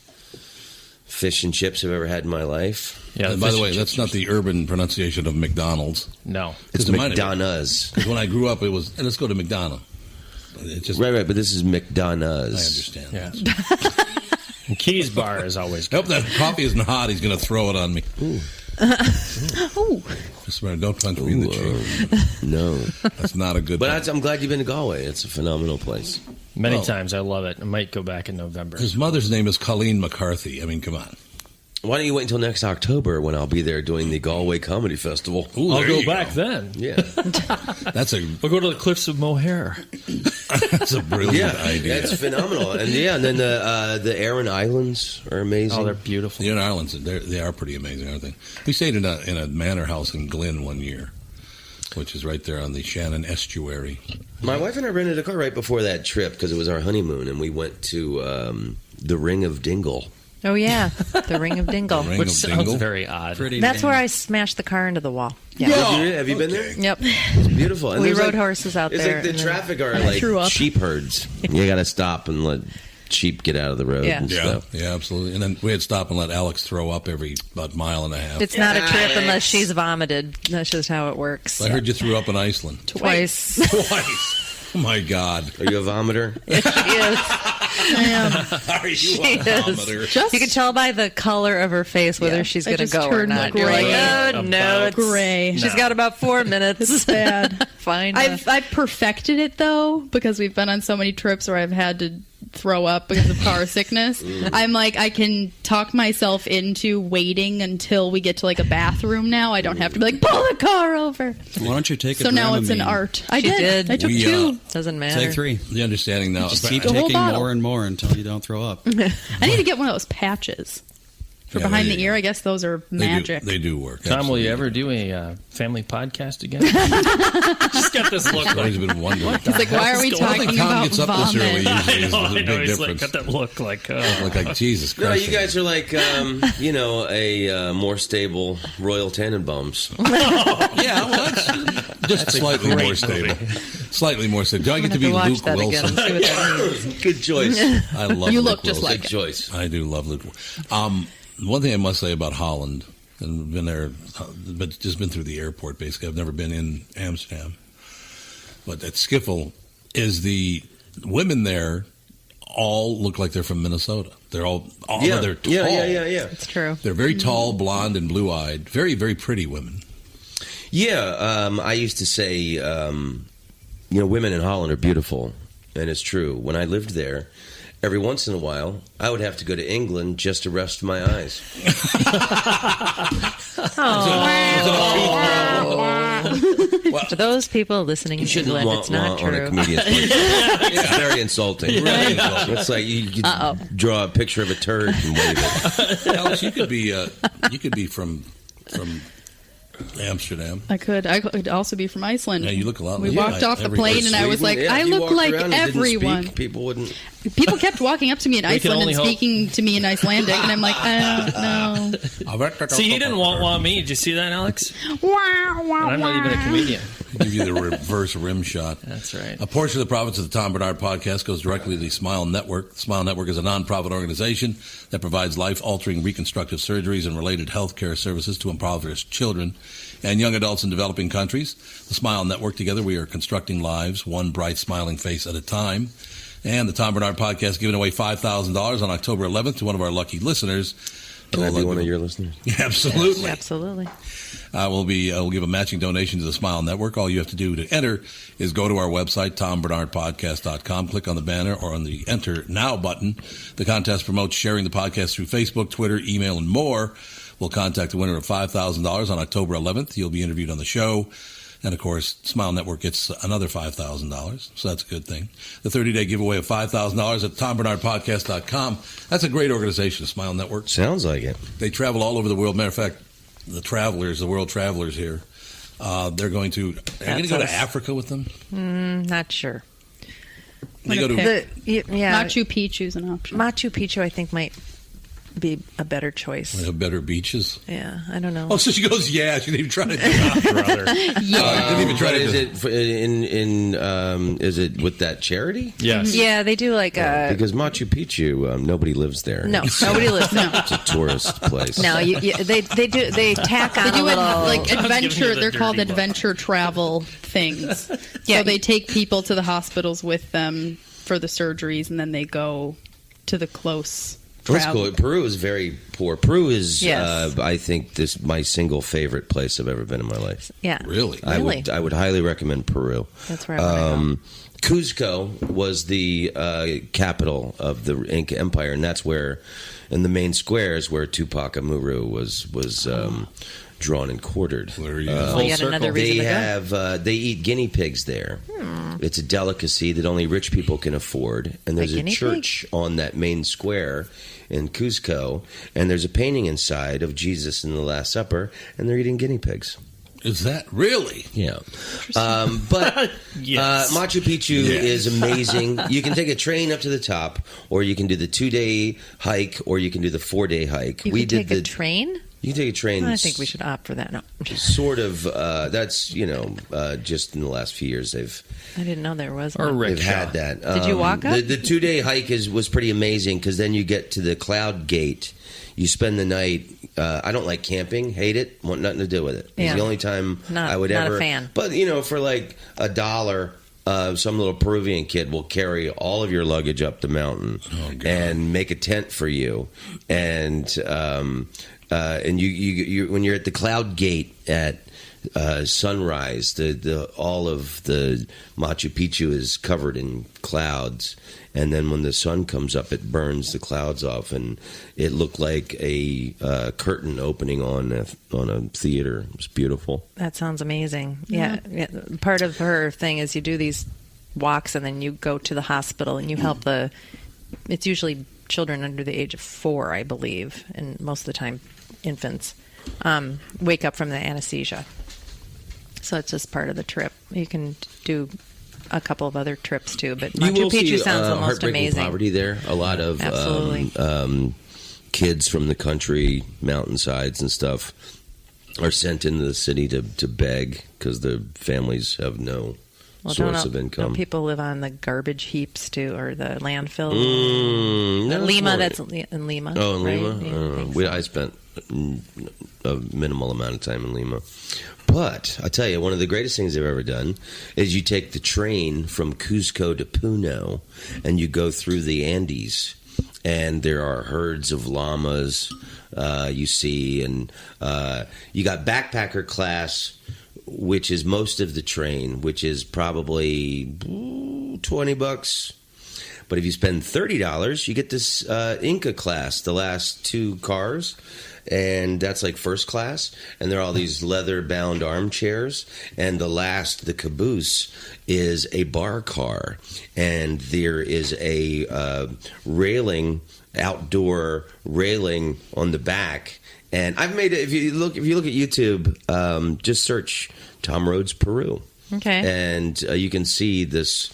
fish and chips I've ever had in my life. Yeah. And by the way, that's not the urban pronunciation of McDonald's. No, it's McDonald's. Because when I grew up, it was let's go to McDonald's. It's just right. But this is McDonald's. I understand. Yeah. And Key's Bar is always good. I hope that coffee isn't hot. He's going to throw it on me. Ooh. I swear, don't punch me in the cheek. No, that's not a good. But I'm glad you've been to Galway. It's a phenomenal place. Many times. I love it. I might go back in November. His mother's name is Colleen McCarthy. I mean, come on. Why don't you wait until next October when I'll be there doing the Galway Comedy Festival? Ooh, I'll go back then. Yeah. We'll go to the cliffs of Mohair. That's a brilliant idea. It's phenomenal. And then the Aran Islands are amazing. Oh, they're beautiful. The Aran Islands, they are pretty amazing, aren't they? We stayed in a manor house in Glynn one year, which is right there on the Shannon Estuary. My wife and I rented a car right before that trip because it was our honeymoon, and we went to the Ring of Dingle. Oh, yeah. The Ring of Dingle. Which sounds very odd. That's where I smashed the car into the wall. Yeah. Have you been there? Yep. It's beautiful. And we rode horses out there. It's like the traffic are like sheep herds. You got to stop and let sheep get out of the road and stuff. Yeah, absolutely. And then we had to stop and let Alex throw up every about mile and a half. It's not a trip unless she's vomited. That's just how it works. I heard you threw up in Iceland. Twice. Oh, my God. Are you a vomiter? Yes, she is. I am. Are you a vomiter? You can tell by the color of her face whether she's going to go or not. Gray. You're like, oh, no, it's gray. She's got about 4 minutes. It's bad. Fine. I've perfected it, though, because we've been on so many trips where I've had to throw up because of car sickness. I'm like, I can talk myself into waiting until we get to like a bathroom now. I don't have to be like, pull the car over. Why don't you take a So now it's an Dramamine? art. She did. I took 2. Doesn't matter. Take 3. The understanding now. Just keep The whole taking bottle. more and more until you don't throw up. I need to get one of those patches for Yeah, behind there the you ear. go. I guess those are magic. They do work. Tom, will you ever do a family podcast again? Just got this look. I've always been wondering. He's like, why are we I don't think talking Tom about gets up this early vomit? usually. Is I the know, big he's like, difference. got that look like, Like Jesus No, Christ. you guys are like, a more stable Royal Tenenbaums. Yeah, well, that's just slightly more stable. Slightly more stable. Do I get to be Luke Wilson? Good choice. I love You Luke look just Wilson. like Good choice. I do love Luke. One thing I must say about Holland, and been there, but just been through the airport. Basically, I've never been in Amsterdam, but at Schiphol, is the women there all look like they're from Minnesota. They're all they're tall. Yeah. It's true. They're very tall, blonde, and blue-eyed. Very, very pretty women. Yeah, I used to say, women in Holland are beautiful, and it's true. When I lived there, every once in a while, I would have to go to England just to rest my eyes. For those people listening You in shouldn't England, it's not on a true. comedian's podcast. It's very insulting. Really insulting. It's like you draw a picture of a turd and wave it. Alex, you could be from Amsterdam. I could also be from Iceland. Yeah, you look a lot We like walked off the plane and I was like, I look like everyone. People wouldn't. People kept walking up to me in We can Iceland only and hope. speaking to me in Icelandic, and I'm like, I don't know. See, he didn't want me. Did you see that, Alex? Wow, wow, And I'm not even a comedian. Give you the reverse rim shot. That's right. A portion of the profits of the Tom Barnard Podcast goes directly to the Smile Network. The Smile Network is a nonprofit organization that provides life-altering reconstructive surgeries and related health care services to impoverished children and young adults in developing countries. The Smile Network, together we are constructing lives, one bright, smiling face at a time. And the Tom Barnard Podcast giving away $5,000 on October 11th to one of our lucky listeners. Can I be one of your listeners? Yeah, absolutely. Absolutely. We'll give a matching donation to the Smile Network. All you have to do to enter is go to our website, TomBarnardPodcast.com, click on the banner or on the Enter Now button. The contest promotes sharing the podcast through Facebook, Twitter, email, and more. We'll contact the winner of $5,000 on October 11th. You'll be interviewed on the show. And, of course, Smile Network gets another $5,000, so that's a good thing. The 30-day giveaway of $5,000 at TomBarnardPodcast.com. That's a great organization, Smile Network. Sounds like it. They travel all over the world. Matter of fact, the world travelers here, they're going to... Are you going to go to Africa with them? Not sure. They go to... Machu Picchu's an option. Machu Picchu, I think, might be a better choice. They have better beaches? Yeah, I don't know. Oh, so she goes, yeah. She didn't even try to do it. Brother. Didn't even try to do is it with that charity? Yes. Yeah, they do like because Machu Picchu, nobody lives there. No, nobody lives there. It's a tourist place. No, they tack on a little like adventure. They're called adventure travel things. Yeah. So they take people to the hospitals with them for the surgeries, and then they go to the close. That's cool. Peru is very poor. Peru is, Yes. I think, my single favorite place I've ever been in my life. Yeah, Really? I would highly recommend Peru. That's where I want to go. Cuzco was the capital of the Inca Empire, and that's where, in the main squares, where Tupac Amaru was drawn and quartered. Yet another reason to go. They eat guinea pigs there. It's a delicacy that only rich people can afford. And there's a church on that main square in Cuzco, and there's a painting inside of Jesus in the Last Supper, and they're eating guinea pigs. Is that really? Yeah. But Yes. Machu Picchu is amazing. You can take a train up to the top, or you can do the 2-day hike, or you can do the 4-day hike. You can take a train? You can take a train. I think we should opt for that. No. Sort of. That's, just in the last few years I didn't know there was or one. they've had that. Did you walk up? The 2-day hike was pretty amazing because then you get to the Cloud Gate. You spend the night. I don't like camping. Hate it. Want nothing to do with it. It's the only time I would ever. Not a fan. But, for like $1, some little Peruvian kid will carry all of your luggage up the mountain and make a tent for you. And you when you're at the Cloud Gate at sunrise, all of the Machu Picchu is covered in clouds, and then when the sun comes up, it burns the clouds off, and it looked like a curtain opening on a theater. It was beautiful. That sounds amazing. Yeah. Part of her thing is you do these walks, and then you go to the hospital, and you help it's usually children under the age of 4, I believe, and most of the time infants, wake up from the anesthesia. So it's just part of the trip. You can do a couple of other trips too, but Machu Picchu sounds the most amazing. Poverty there. A lot of kids from the country, mountainsides and stuff, are sent into the city to beg because their families have no source of income. Don't people live on the garbage heaps too, or the landfill? Lima, that's in Lima. Oh, in right? Lima? I spent a minimal amount of time in Lima. But I tell you, one of the greatest things I've ever done is you take the train from Cuzco to Puno, and you go through the Andes, and there are herds of llamas you see, and you got backpacker class, which is most of the train, which is probably $20. But if you spend $30, you get this Inca class, the last 2 cars. And that's like first class. And there are all these leather-bound armchairs. And the caboose is a bar car. And there is a outdoor railing on the back. And I've made it. If you look at YouTube, just search Tom Rhodes Peru. Okay. And you can see this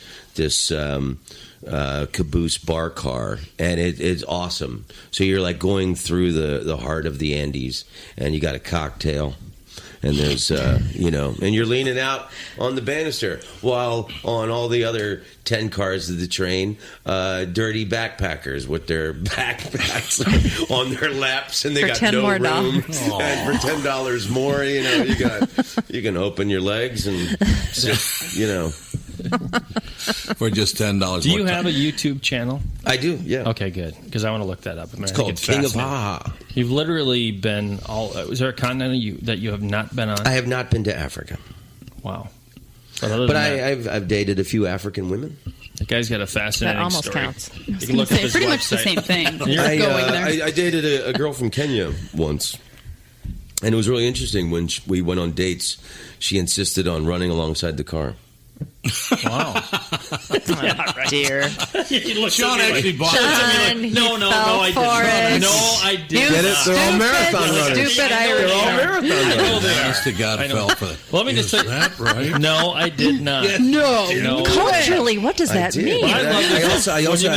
caboose bar car, and it's awesome. So you're like going through the heart of the Andes, and you got a cocktail, and there's and you're leaning out on the banister, while on all the other 10 cars of the train, dirty backpackers with their backpacks on their laps, and they got no room. And for $10 more, you can open your legs and just for just $10. Do you have a YouTube channel? I do, yeah. Okay, good. Because I want to look that up. It's called King of Ha. You've literally been all... Is there a continent that you have not been on? I have not been to Africa. Wow. But I've dated a few African women. The guy's got a fascinating That almost story. counts. You can look up his pretty website. much the same thing. You're going there. I dated a girl from Kenya once. And it was really interesting when we went on dates. She insisted on running alongside the car. Wow. Yeah, right. Dear. Sean actually bought it. No, I didn't. No, I didn't. Get it? They're all marathon runners. Stupid Irish. They're all marathon runners. Honest to God, fell for that. Let me just say that right? No, I did not. No. Culturally, what does that mean? I love this. I also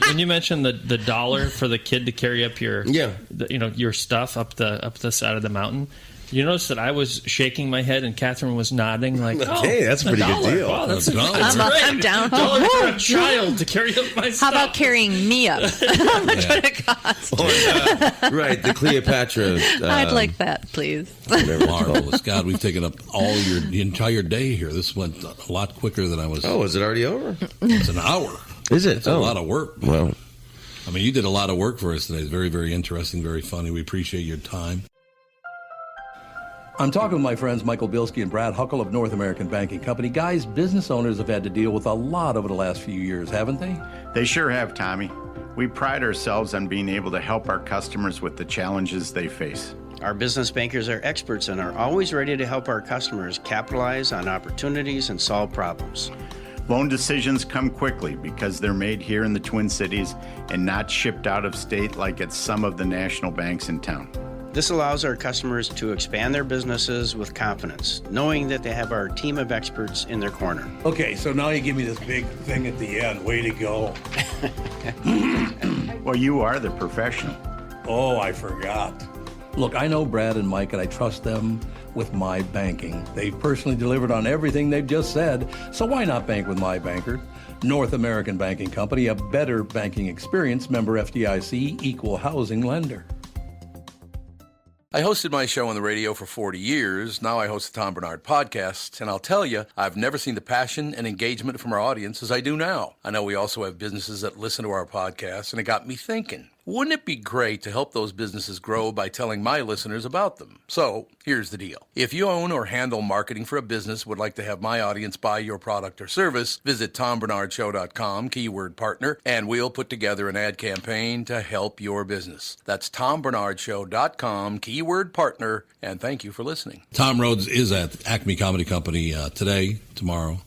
when you mentioned the dollar for the kid to carry up your your stuff up the side of the mountain. You notice that I was shaking my head and Catherine was nodding like, hey, that's a pretty good deal. Wow, that's $1. I'm down. $1 for a child to carry up my stuff. How about carrying me up? How much would it cost? Right, the Cleopatra. I'd like that, please. Marvelous. God, we've taken up the entire day here. This went a lot quicker than I was. Oh, is it already over? It's an hour. Is it? It's a lot of work. Well, I mean, you did a lot of work for us today. It's very, very interesting, very funny. We appreciate your time. I'm talking with my friends Michael Bilski and Brad Huckle of North American Banking Company. Guys, business owners have had to deal with a lot over the last few years, haven't they? They sure have, Tommy. We pride ourselves on being able to help our customers with the challenges they face. Our business bankers are experts and are always ready to help our customers capitalize on opportunities and solve problems. Loan decisions come quickly because they're made here in the Twin Cities and not shipped out of state like at some of the national banks in town. This allows our customers to expand their businesses with confidence, knowing that they have our team of experts in their corner. Okay, so now you give me this big thing at the end. Way to go. Well, you are the professional. Oh, I forgot. Look, I know Brad and Mike, and I trust them with my banking. They've personally delivered on everything they've just said, so why not bank with my banker? North American Banking Company, a better banking experience, member FDIC, equal housing lender. I hosted my show on the radio for 40 years. Now I host the Tom Barnard Podcast, and I'll tell you, I've never seen the passion and engagement from our audience as I do now. I know we also have businesses that listen to our podcast, and it got me thinking. Wouldn't it be great to help those businesses grow by telling my listeners about them? So, here's the deal. If you own or handle marketing for a business, would like to have my audience buy your product or service, visit TomBarnardShow.com, keyword partner, and we'll put together an ad campaign to help your business. That's TomBarnardShow.com, keyword partner, and thank you for listening. Tom Rhodes is at Acme Comedy Company today, tomorrow.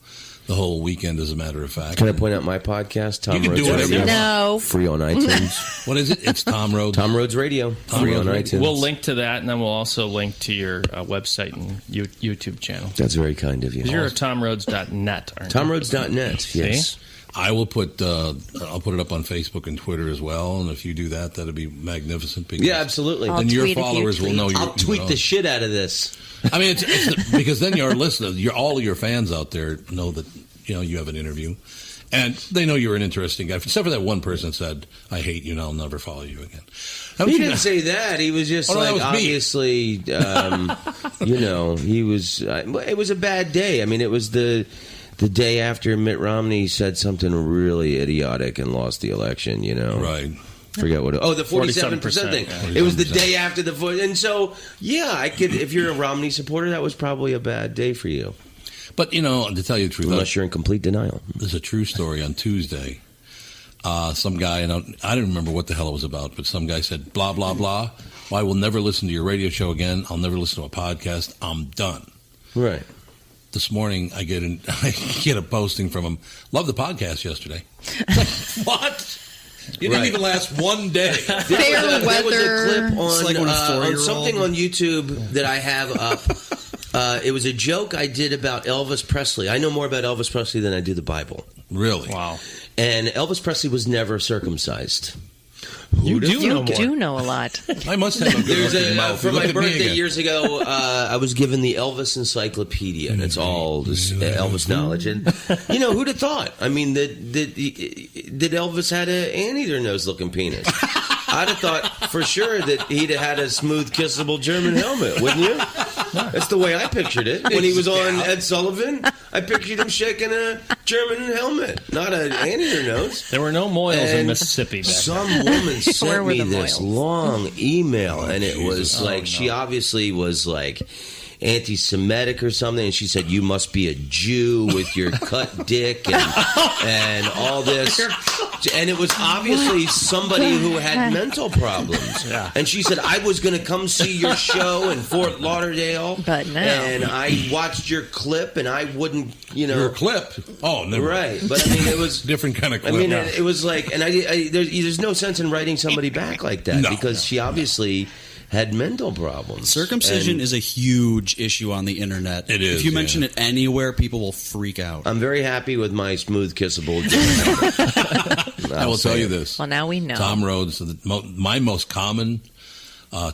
The whole weekend, as a matter of fact. Can I point out my podcast, Tom you can Rhodes do whatever Radio? No. Free on iTunes. What is it? It's Tom Rhodes. Tom Rhodes Radio. Free on iTunes. We'll link to that, and then we'll also link to your website and YouTube channel. That's very kind of you. Because you're at TomRhodes.net, aren't you? TomRhodes.net, yes. See? I will put I'll put it up on Facebook and Twitter as well, and if you do that, that'd be magnificent. Yeah, absolutely. Then your followers will know. I'll tweet the shit out of this. I mean, it's because then your listeners, all of your fans out there know that you have an interview, and they know you're an interesting guy. Except for that one person said, "I hate you, and I'll never follow you again." He didn't say that. He was just obviously, he was. It was a bad day. I mean, it was the day after Mitt Romney said something really idiotic and lost the election. Right. Forget what. The 47% thing. Yeah. It was the day after the vote, and so I could. If you're a Romney supporter, that was probably a bad day for you. But, to tell you the truth... Unless you're in complete denial. There's a true story on Tuesday. Some guy, and I didn't remember what the hell it was about, but some guy said, blah, blah, blah. Well, I will never listen to your radio show again. I'll never listen to a podcast. I'm done. Right. This morning, I get a posting from him. Love the podcast yesterday. What? You didn't even last one day. Fair weather. There was a clip on on something on YouTube that I have up. It was a joke I did about Elvis Presley. I know more about Elvis Presley than I do the Bible. Really? Wow. And Elvis Presley was never circumcised. You do know a lot. I must have a good mouth. For my birthday years ago, I was given the Elvis Encyclopedia, and it's all this Elvis knowledge. And who'd have thought? I mean, that Elvis had an anteater-nose-looking penis. I'd have thought for sure that he'd have had a smooth, kissable German helmet, wouldn't you? That's the way I pictured it when he was on Ed Sullivan. I pictured him shaking a German helmet, not an anteater nose. There were no moils in Mississippi back Some then. woman sent me this long email, and it was she obviously was like anti-Semitic or something, and she said, you must be a Jew with your cut dick and all this. And it was obviously somebody who had mental problems. Yeah. And she said, I was going to come see your show in Fort Lauderdale, but now. And I watched your clip, and I wouldn't, Your clip? Oh, never. Right. But I mean, it was different kind of clip. I mean, it was like, and there's no sense in writing somebody back like that because she obviously had mental problems. Circumcision is a huge issue on the internet. It is. If you mention it anywhere, people will freak out. I'm very happy with my smooth kissable. I will tell you this. Well, now we know. Tom Rhodes, my most common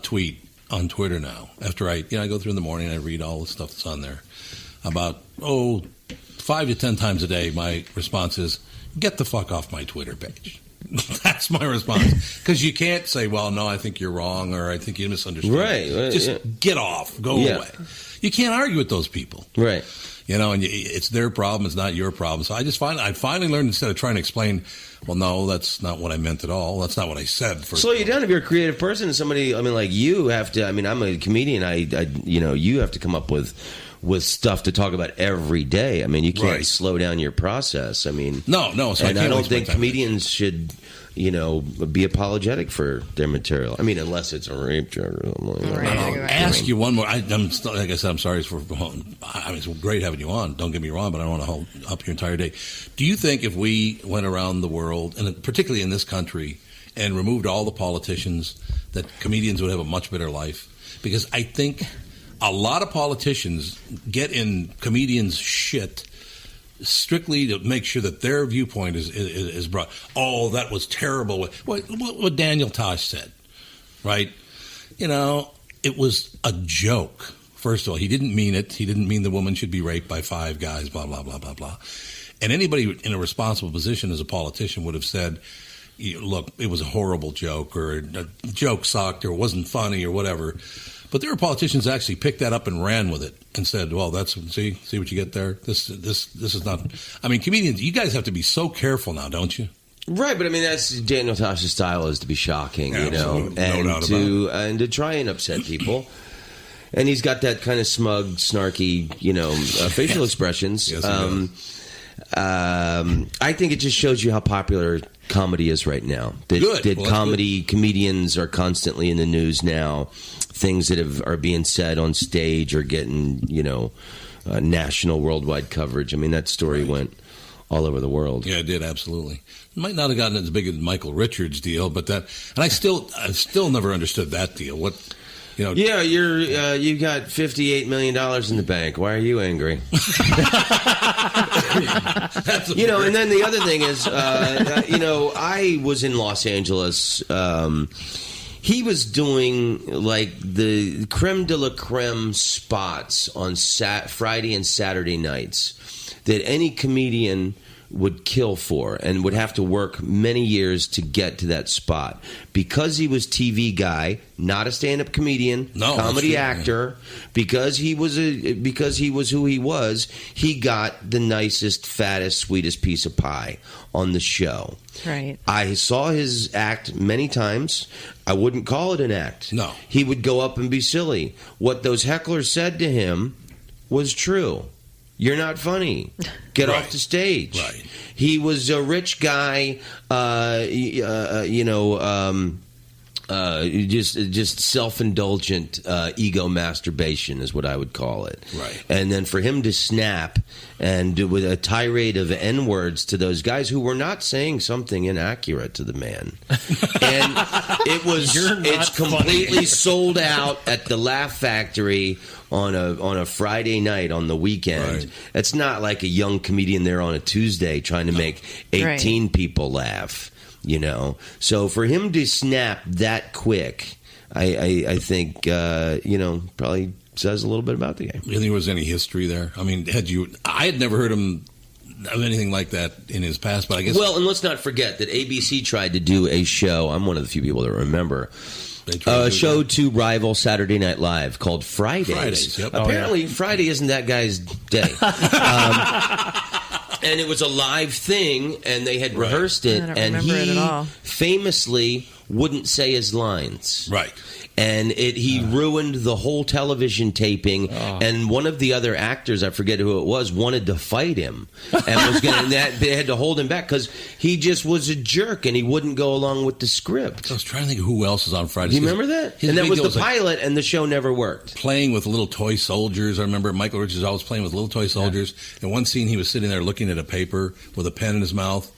tweet on Twitter now, after I go through in the morning and I read all the stuff that's on there, about 5 to 10 times a day, my response is, get the fuck off my Twitter page. That's my response. Because you can't say, well, no, I think you're wrong, or I think you misunderstood. Right. Just get off. Go away. You can't argue with those people. Right. And it's their problem. It's not your problem. So I finally learned, instead of trying to explain, well, no, that's not what I meant at all. That's not what I said. Slow you down if you're a creative person. And somebody, like you have to, I'm a comedian. You have to come up with stuff to talk about every day. I mean, you can't slow down your process. I mean, no. So I don't think comedians should, be apologetic for their material. I mean, unless it's a rape joke or something. I'll ask you one more. Like I said, I'm sorry it's great having you on. Don't get me wrong, but I don't want to hold up your entire day. Do you think if we went around the world, and particularly in this country, and removed all the politicians, that comedians would have a much better life? Because I think a lot of politicians get in comedians' shit strictly to make sure that their viewpoint is brought. Oh, that was terrible. What Daniel Tosh said, right? It was a joke. First of all, he didn't mean it. He didn't mean the woman should be raped by 5 guys, blah, blah, blah, blah, blah. And anybody in a responsible position as a politician would have said, look, it was a horrible joke, or a joke sucked, or wasn't funny, or whatever. But there were politicians that actually picked that up and ran with it and said, well, see what you get there? This is not... I mean, comedians, you guys have to be so careful now, don't you? Right, but I mean, that's Daniel Tosh's style, is to be shocking, and no doubt and to try and upset people. And he's got that kind of smug, snarky, facial expressions. Yes, I think it just shows you how popular comedy is right now. Comedians are constantly in the news now. Things that are being said on stage are getting, national, worldwide coverage. I mean, that story went all over the world. Yeah, it did, absolutely. It might not have gotten as big as Michael Richards' deal, but I've still never understood that deal. What, Yeah, you got $58 million in the bank. Why are you angry? And then the other thing is, I was in Los Angeles. He was doing like the creme de la creme spots on Friday and Saturday nights that any comedian would kill for and would have to work many years to get to that spot. Because he was TV guy, not a stand-up comedian, comedy actor, because he was who he was, he got the nicest, fattest, sweetest piece of pie on the show. Right. I saw his act many times. I wouldn't call it an act. No. He would go up and be silly. What those hecklers said to him was true. You're not funny. Get off the stage. Right. He was a rich guy, just self-indulgent ego masturbation is what I would call it. Right. And then for him to snap and with a tirade of N-words to those guys who were not saying something inaccurate to the man. And it's completely sold out at the Laugh Factory on a Friday night on the weekend. Right. It's not like a young comedian there on a Tuesday trying to make 18 people laugh. So for him to snap that quick, I think probably says a little bit about the guy. You think there was any history there? I mean, I had never heard him of anything like that in his past, but I guess... Well, and let's not forget that ABC tried to do a show. I'm one of the few people that remember. A show to rival Saturday Night Live called Fridays. Yep. Apparently, Friday isn't that guy's day. And it was a live thing, and they had rehearsed it, and he famously wouldn't say his lines. Right. And he ruined the whole television taping. And one of the other actors, I forget who it was, wanted to fight him, and was going. They had to hold him back because he just was a jerk and he wouldn't go along with the script. I was trying to think of who else is on Fridays. Do you remember that? And that was the pilot, and the show never worked. Playing with little toy soldiers. I remember Michael Richards was always playing with little toy soldiers. In one scene, he was sitting there looking at a paper with a pen in his mouth.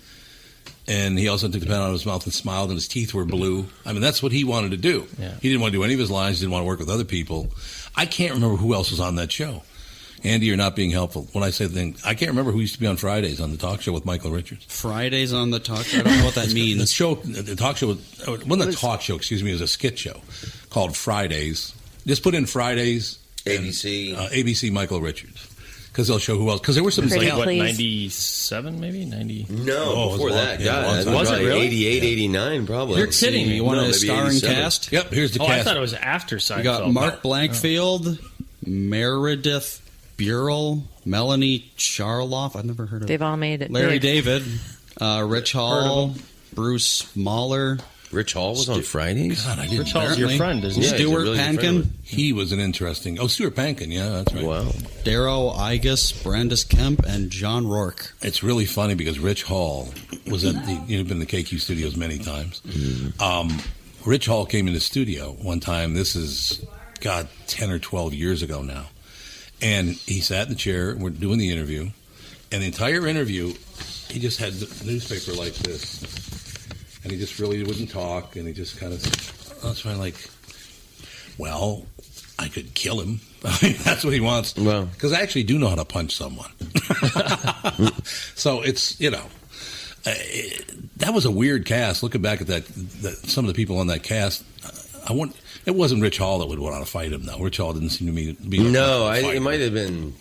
And he also took the pen out of his mouth and smiled, and his teeth were blue. I mean, that's what he wanted to do. Yeah. He didn't want to do any of his lines. He didn't want to work with other people. I can't remember who else was on that show. Andy, you're not being helpful. When I say the thing, I can't remember who used to be on Fridays on the talk show with Michael Richards. Fridays on the talk show? I don't know what that means. The talk show, it was a skit show called Fridays. Just put in Fridays. ABC. ABC Michael Richards. Because they'll show who else. Because there were some... 97 maybe? 90? No, before that. Was it really? 88, 89 probably. You're kidding me. You want a starring cast? Yep, here's the cast. I thought it was after Seinfeld. You got Mark Blankfield, Meredith Burrell, Melanie Charloff. I've never heard of They've all made it. Larry big. David, Rich Hall, Bruce Mahler. Rich Hall was on Fridays? God, I didn't. Rich Hall's your friend, isn't he? Stuart Pankin. He was an interesting... Oh, Stuart Pankin, yeah, that's right. Wow. Darrow Igus, Brandis Kemp, and John Rourke. It's really funny because Rich Hall was at you've been in the KQ studios many times. Mm-hmm. Rich Hall came in the studio one time. This is, 10 or 12 years ago now. And he sat in the chair, and we're doing the interview. And the entire interview, he just had the newspaper like this. And he just really wouldn't talk, and he just kind of... That's why I'm like, well, I could kill him. I mean, that's what he wants. Well, because I actually do know how to punch someone. So it's, that was a weird cast. Looking back at that some of the people on that cast, it wasn't Rich Hall that would want to fight him, though. Rich Hall didn't seem to me to be... it might have been...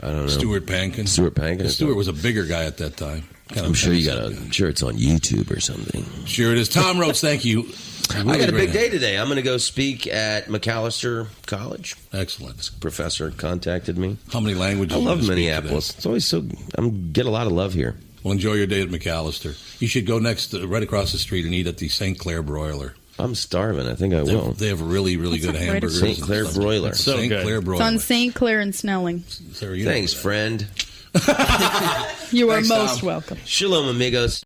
I don't know. Stuart Pankin. Stuart was a bigger guy at that time. I'm sure it's on YouTube or something. Sure it is. Tom Rhodes, thank you. I got a big day today. I'm going to go speak at McAllister College. Excellent. This professor contacted me. How many languages? I love Minneapolis. It's always get a lot of love here. Well, enjoy your day at McAllister. You should go right across the street and eat at the St. Clair Broiler. I'm starving. I think I will. They have really, really good hamburgers. St. Clair Broiler. So St. Clair Broiler. It's on St. Clair and Snelling. Thanks, friend. You are most welcome. Shalom, amigos.